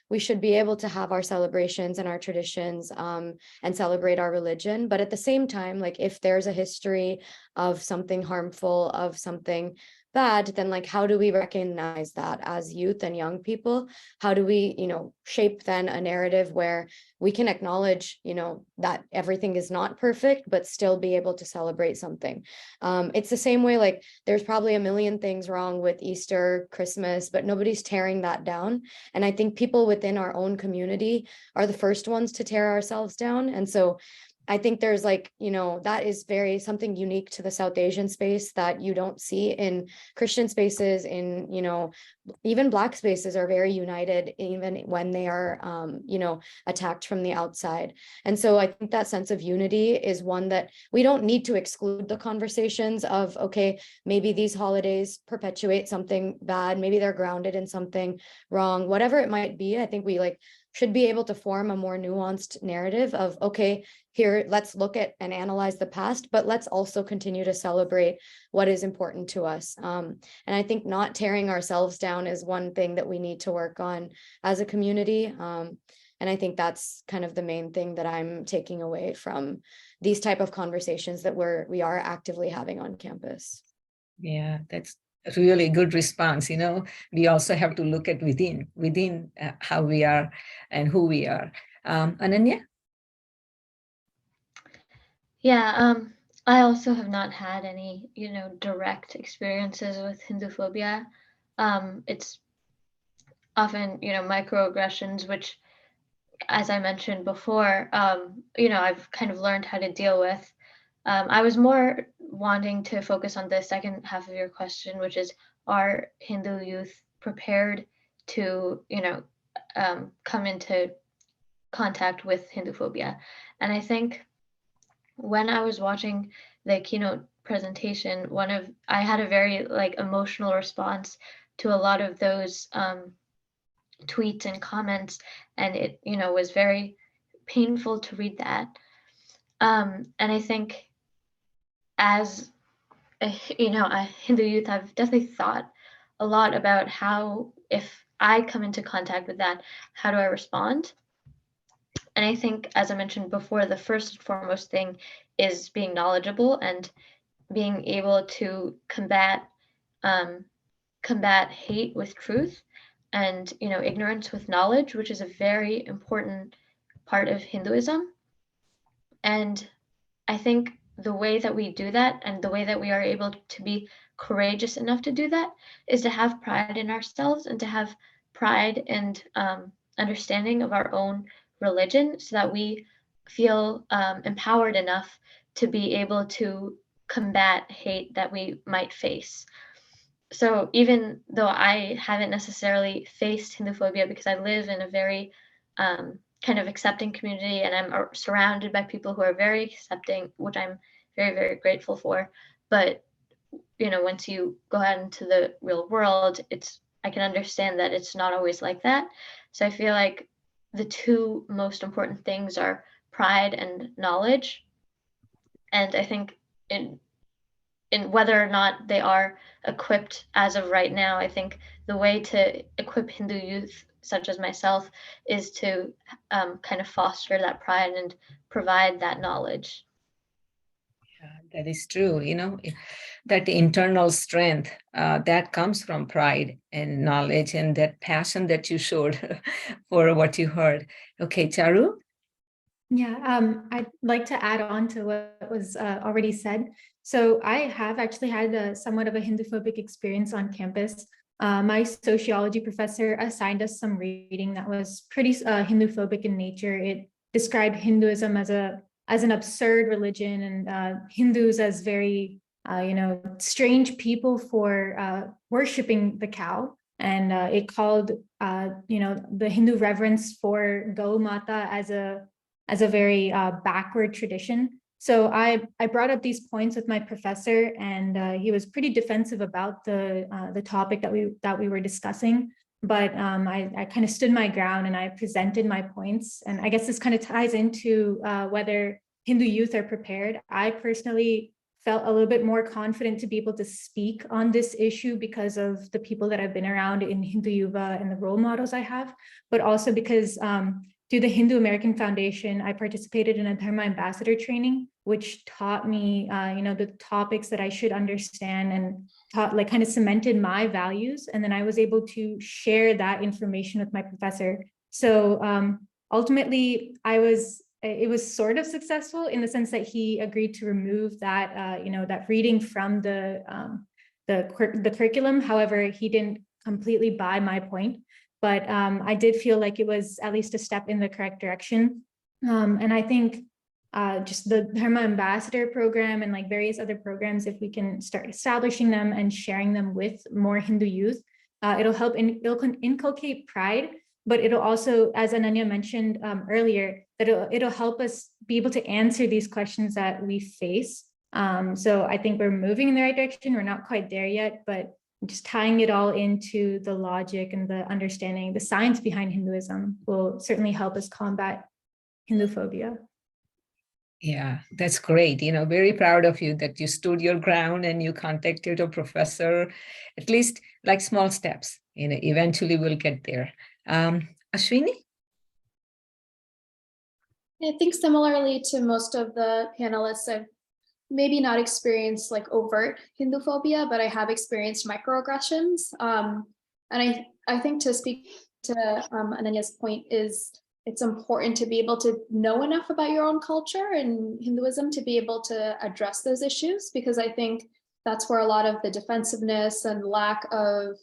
we should be able to have our celebrations and our traditions, and celebrate our religion. But at the same time, if there's a history of something harmful, of something bad, then how do we recognize that as youth and young people? How do we, shape then a narrative where we can acknowledge, that everything is not perfect, but still be able to celebrate something? It's the same way, there's probably a million things wrong with Easter, Christmas, but nobody's tearing that down. And I think people within our own community are the first ones to tear ourselves down. And so I think there's that is very something unique to the South Asian space that you don't see in Christian spaces, in, even Black spaces are very united, even when they are, attacked from the outside. And so I think that sense of unity is one that we don't need to exclude the conversations of, okay, maybe these holidays perpetuate something bad, maybe they're grounded in something wrong, whatever it might be. I think we should be able to form a more nuanced narrative of, okay, here, let's look at and analyze the past, but let's also continue to celebrate what is important to us. And I think not tearing ourselves down is one thing that we need to work on as a community. And I think that's kind of the main thing that I'm taking away from these type of conversations that we are actively having on campus. Yeah, that's a really good response. We also have to look at within how we are and who we are. Ananya? Yeah, I also have not had any, direct experiences with Hinduphobia. It's often, microaggressions, which, as I mentioned before, I've kind of learned how to deal with. I was more wanting to focus on the second half of your question, which is, are Hindu youth prepared to, come into contact with Hinduphobia? And I think when I was watching the keynote presentation, I had a very emotional response to a lot of those tweets and comments, and it was very painful to read that. And I think as a Hindu youth, I've definitely thought a lot about how, if I come into contact with that, how do I respond? And I think, as I mentioned before, the first and foremost thing is being knowledgeable and being able to combat hate with truth, and ignorance with knowledge, which is a very important part of Hinduism. And I think the way that we do that, and the way that we are able to be courageous enough to do that, is to have pride in ourselves and to have pride and understanding of our own religion, so that we feel empowered enough to be able to combat hate that we might face. So even though I haven't necessarily faced Hinduphobia, because I live in a very kind of accepting community, and I'm surrounded by people who are very accepting, which I'm very, very grateful for. But once you go out into the real world, I can understand that it's not always like that. So I feel like the two most important things are pride and knowledge. And I think in whether or not they are equipped as of right now, I think the way to equip Hindu youth, such as myself, is to kind of foster that pride and provide that knowledge. Yeah, that is true. That internal strength that comes from pride and knowledge, and that passion that you showed for what you heard. Okay, Charu? Yeah, I'd like to add on to what was already said. So I have actually had somewhat of a Hinduphobic experience on campus. my sociology professor assigned us some reading that was pretty Hindu-phobic in nature. It described Hinduism as an absurd religion, and Hindus as very strange people for worshiping the cow. And it called the Hindu reverence for Gau Mata as a very backward tradition. So I brought up these points with my professor, and he was pretty defensive about the topic that we were discussing. But I kind of stood my ground and I presented my points. And I guess this kind of ties into whether Hindu youth are prepared. I personally felt a little bit more confident to be able to speak on this issue because of the people that I've been around in Hindu Yuva and the role models I have, but also because through the Hindu American Foundation, I participated in a Dharma ambassador training, which taught me, the topics that I should understand, and kind of cemented my values. And then I was able to share that information with my professor. So ultimately, it was sort of successful in the sense that he agreed to remove that, that reading from the curriculum. However, he didn't completely buy my point. But I did feel like it was at least a step in the correct direction. And I think just the Dharma Ambassador program and like various other programs, if we can start establishing them and sharing them with more Hindu youth, it'll help it'll inculcate pride, but it'll also, as Ananya mentioned earlier, that it'll help us be able to answer these questions that we face. So I think we're moving in the right direction. We're not quite there yet, but just tying it all into the logic and the understanding, the science behind Hinduism will certainly help us combat Hinduphobia. Yeah, that's great. Very proud of you that you stood your ground and you contacted a professor, at least like small steps. Eventually we'll get there. Ashwini? I think similarly to most of the panelists, I've maybe not experienced like overt Hinduphobia, but I have experienced microaggressions. And I think to speak to Ananya's point is it's important to be able to know enough about your own culture and Hinduism to be able to address those issues, because I think that's where a lot of the defensiveness and lack of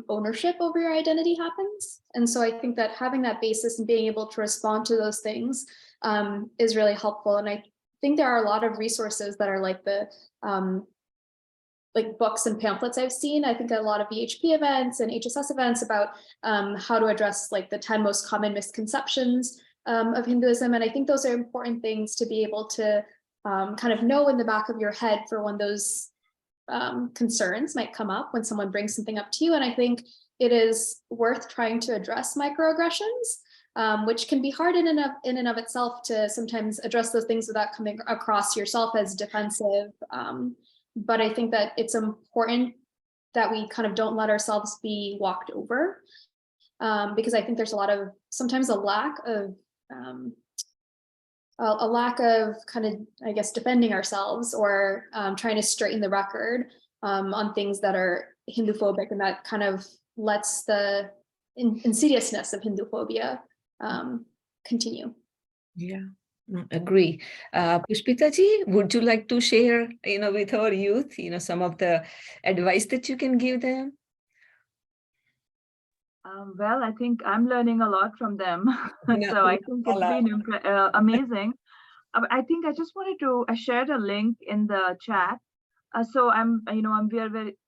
ownership over your identity happens. And so I think that having that basis and being able to respond to those things is really helpful. And I think there are a lot of resources that are like the like books and pamphlets I've seen. I think a lot of VHP events and HSS events about how to address like the 10 most common misconceptions of Hinduism. And I think those are important things to be able to kind of know in the back of your head for when those concerns might come up when someone brings something up to you. And I think it is worth trying to address microaggressions, which can be hard in and of itself to sometimes address those things without coming across yourself as defensive. But I think that it's important that we kind of don't let ourselves be walked over, because I think there's sometimes a lack of kind of, I guess, defending ourselves or trying to straighten the record on things that are Hinduphobic, and that kind of lets the insidiousness of Hinduphobia continue. Yeah, agree. Pushpitaji, would you like to share, with our youth, some of the advice that you can give them? Well, I think I'm learning a lot from them. So I think it's been amazing. I think I just wanted to, I shared a link in the chat. So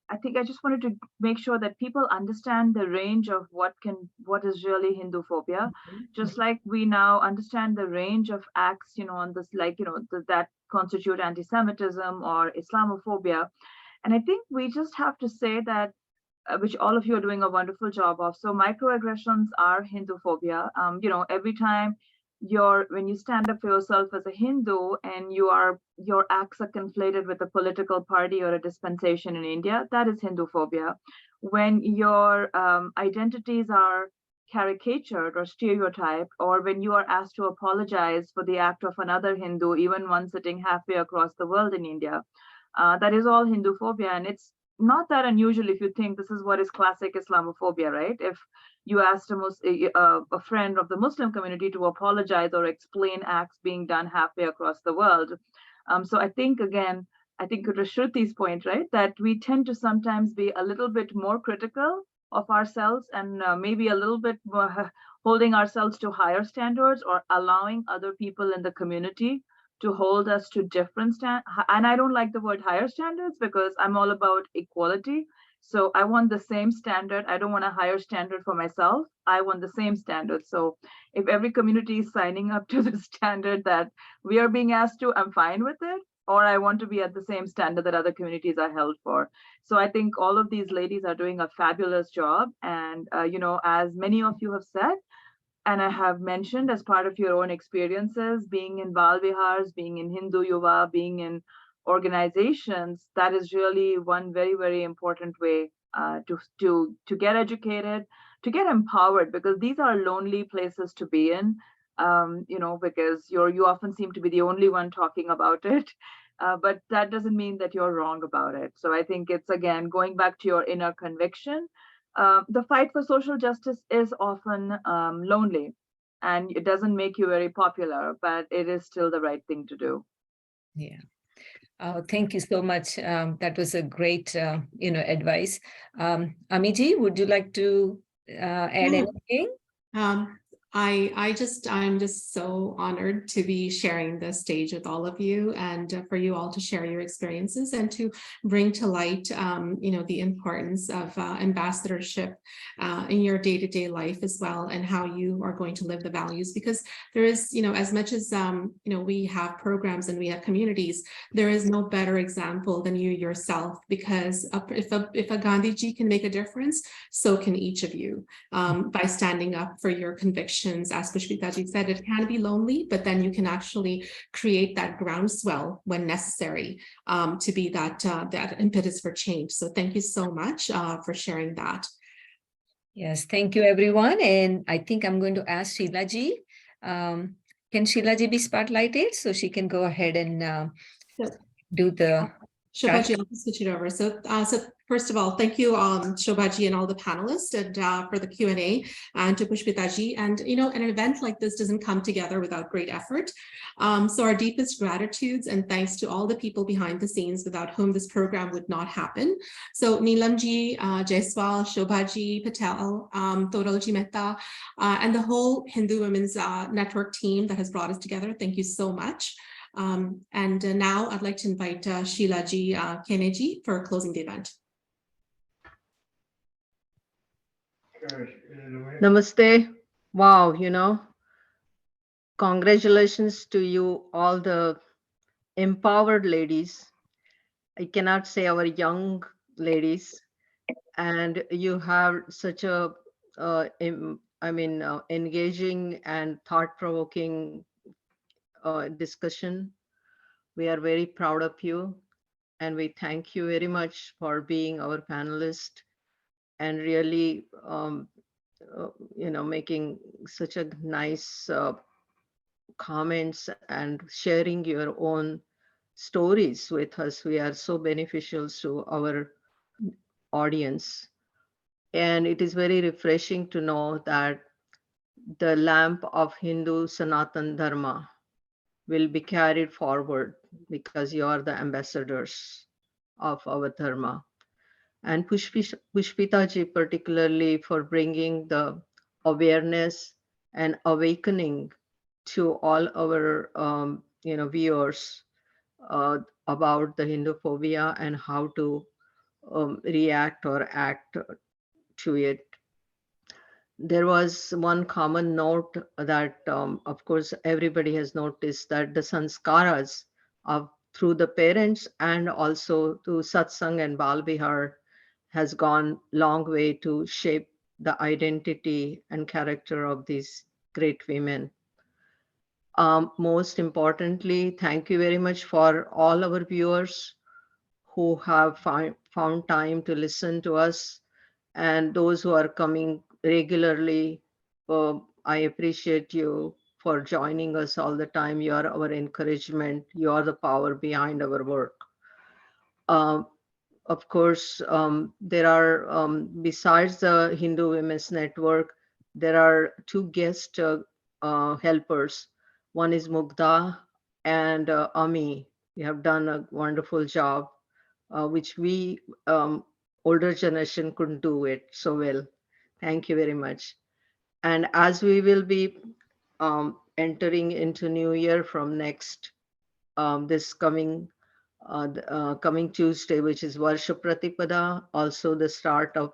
I think I just wanted to make sure that people understand the range of what is really Hinduphobia, just like we now understand the range of acts, on this, that constitute anti-Semitism or Islamophobia. And I think we just have to say that, which all of you are doing a wonderful job of. So microaggressions are Hinduphobia. Every time when you stand up for yourself as a Hindu and your acts are conflated with a political party or a dispensation in India, that is Hinduphobia. When your identities are caricatured or stereotyped, or when you are asked to apologize for the act of another Hindu, even one sitting halfway across the world in India, that is all Hinduphobia. And it's not that unusual if you think this is what is classic Islamophobia, right? If you asked a friend of the Muslim community to apologize or explain acts being done halfway across the world. So I think, again, I think it was Shruti's point, right? That we tend to sometimes be a little bit more critical of ourselves and maybe a little bit more holding ourselves to higher standards or allowing other people in the community to hold us to different standards. And I don't like the word higher standards because I'm all about equality. So I want the same standard. I don't want a higher standard for myself. I want the same standard. So if every community is signing up to the standard that we are being asked to, I'm fine with it. Or I want to be at the same standard that other communities are held for. So I think all of these ladies are doing a fabulous job. And, as many of you have said, and I have mentioned as part of your own experiences, being in Bal Vihars, being in Hindu Yuva, being in organizations, that is really one very, very important way to get educated, to get empowered, because these are lonely places to be in, because you often seem to be the only one talking about it. But that doesn't mean that you're wrong about it. So I think it's, again, going back to your inner conviction. The fight for social justice is often lonely, and it doesn't make you very popular, but it is still the right thing to do. Yeah. Thank you so much. That was a great, advice. Amiji, would you like to add anything? I'm just so honored to be sharing this stage with all of you, and for you all to share your experiences and to bring to light, the importance of ambassadorship in your day-to-day life as well, and how you are going to live the values. Because there is, as much as we have programs and we have communities, there is no better example than you yourself. Because if a Gandhiji can make a difference, so can each of you, by standing up for your convictions. As Pushpitaji said, it can be lonely, but then you can actually create that groundswell when necessary to be that impetus for change. So thank you so much for sharing that. Yes, thank you, everyone. And I think I'm going to ask Sheilaji. Can Sheilaji be spotlighted so she can go ahead and do the... Shobhaji, I'll switch it over. So first of all, thank you, Shobhaji and all the panelists, and for the Q&A, and to Pushpitaji. And an event like this doesn't come together without great effort. So our deepest gratitudes and thanks to all the people behind the scenes without whom this program would not happen. So Neelamji, Jaiswal, Shobhaji, Patel, Toralji Mehta, and the whole Hindu Women's Network team that has brought us together. Thank you so much. And now I'd like to invite Sheilaji Keneji for closing the event. Namaste. Wow, congratulations to you, all the empowered ladies. I cannot say our young ladies. And you have such a, engaging and thought-provoking discussion. We are very proud of you, and we thank you very much for being our panelist and really, making such a nice comments and sharing your own stories with us. We are so beneficial to our audience. And it is very refreshing to know that the lamp of Hindu Sanatan Dharma will be carried forward because you are the ambassadors of our Dharma. And Pushpitaji particularly for bringing the awareness and awakening to all our viewers about the Hinduphobia and how to react or act to it. There was one common note that, of course, everybody has noticed, that the sanskaras of through the parents and also through satsang and Bal Vihar has gone long way to shape the identity and character of these great women. Most importantly, thank you very much for all our viewers who have found time to listen to us, and those who are coming regularly. I appreciate you for joining us all the time. You are our encouragement. You are the power behind our work. Of course, there are, besides the Hindu Women's Network, there are two guest helpers. One is Mugdha and Ami. You have done a wonderful job, which we older generation couldn't do it so well. Thank you very much. And as we will be entering into New Year from next this coming coming Tuesday, which is Varsha Pratipada, also the start of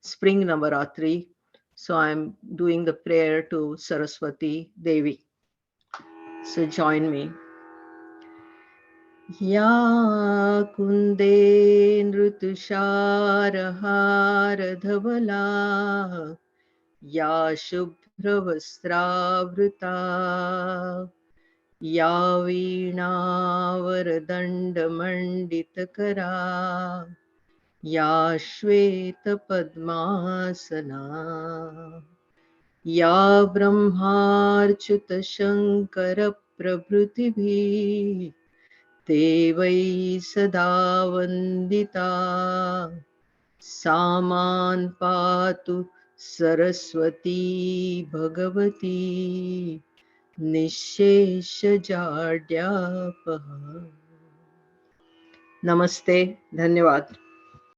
Spring Navaratri. So I'm doing the prayer to Saraswati Devi. So join me. Ya kunde nrutusharharadhavala ya shubhravasravruta या वीणावरदण्डमण्डितकरा या श्वेतपद्मासना या ब्रह्मार्च्युतशङ्करप्रभृतिभिः देवैः सदा वन्दिता सा मां पातु सरस्वती भगवती निःशेषजाड्यापः. नमस्ते, धन्यवाद.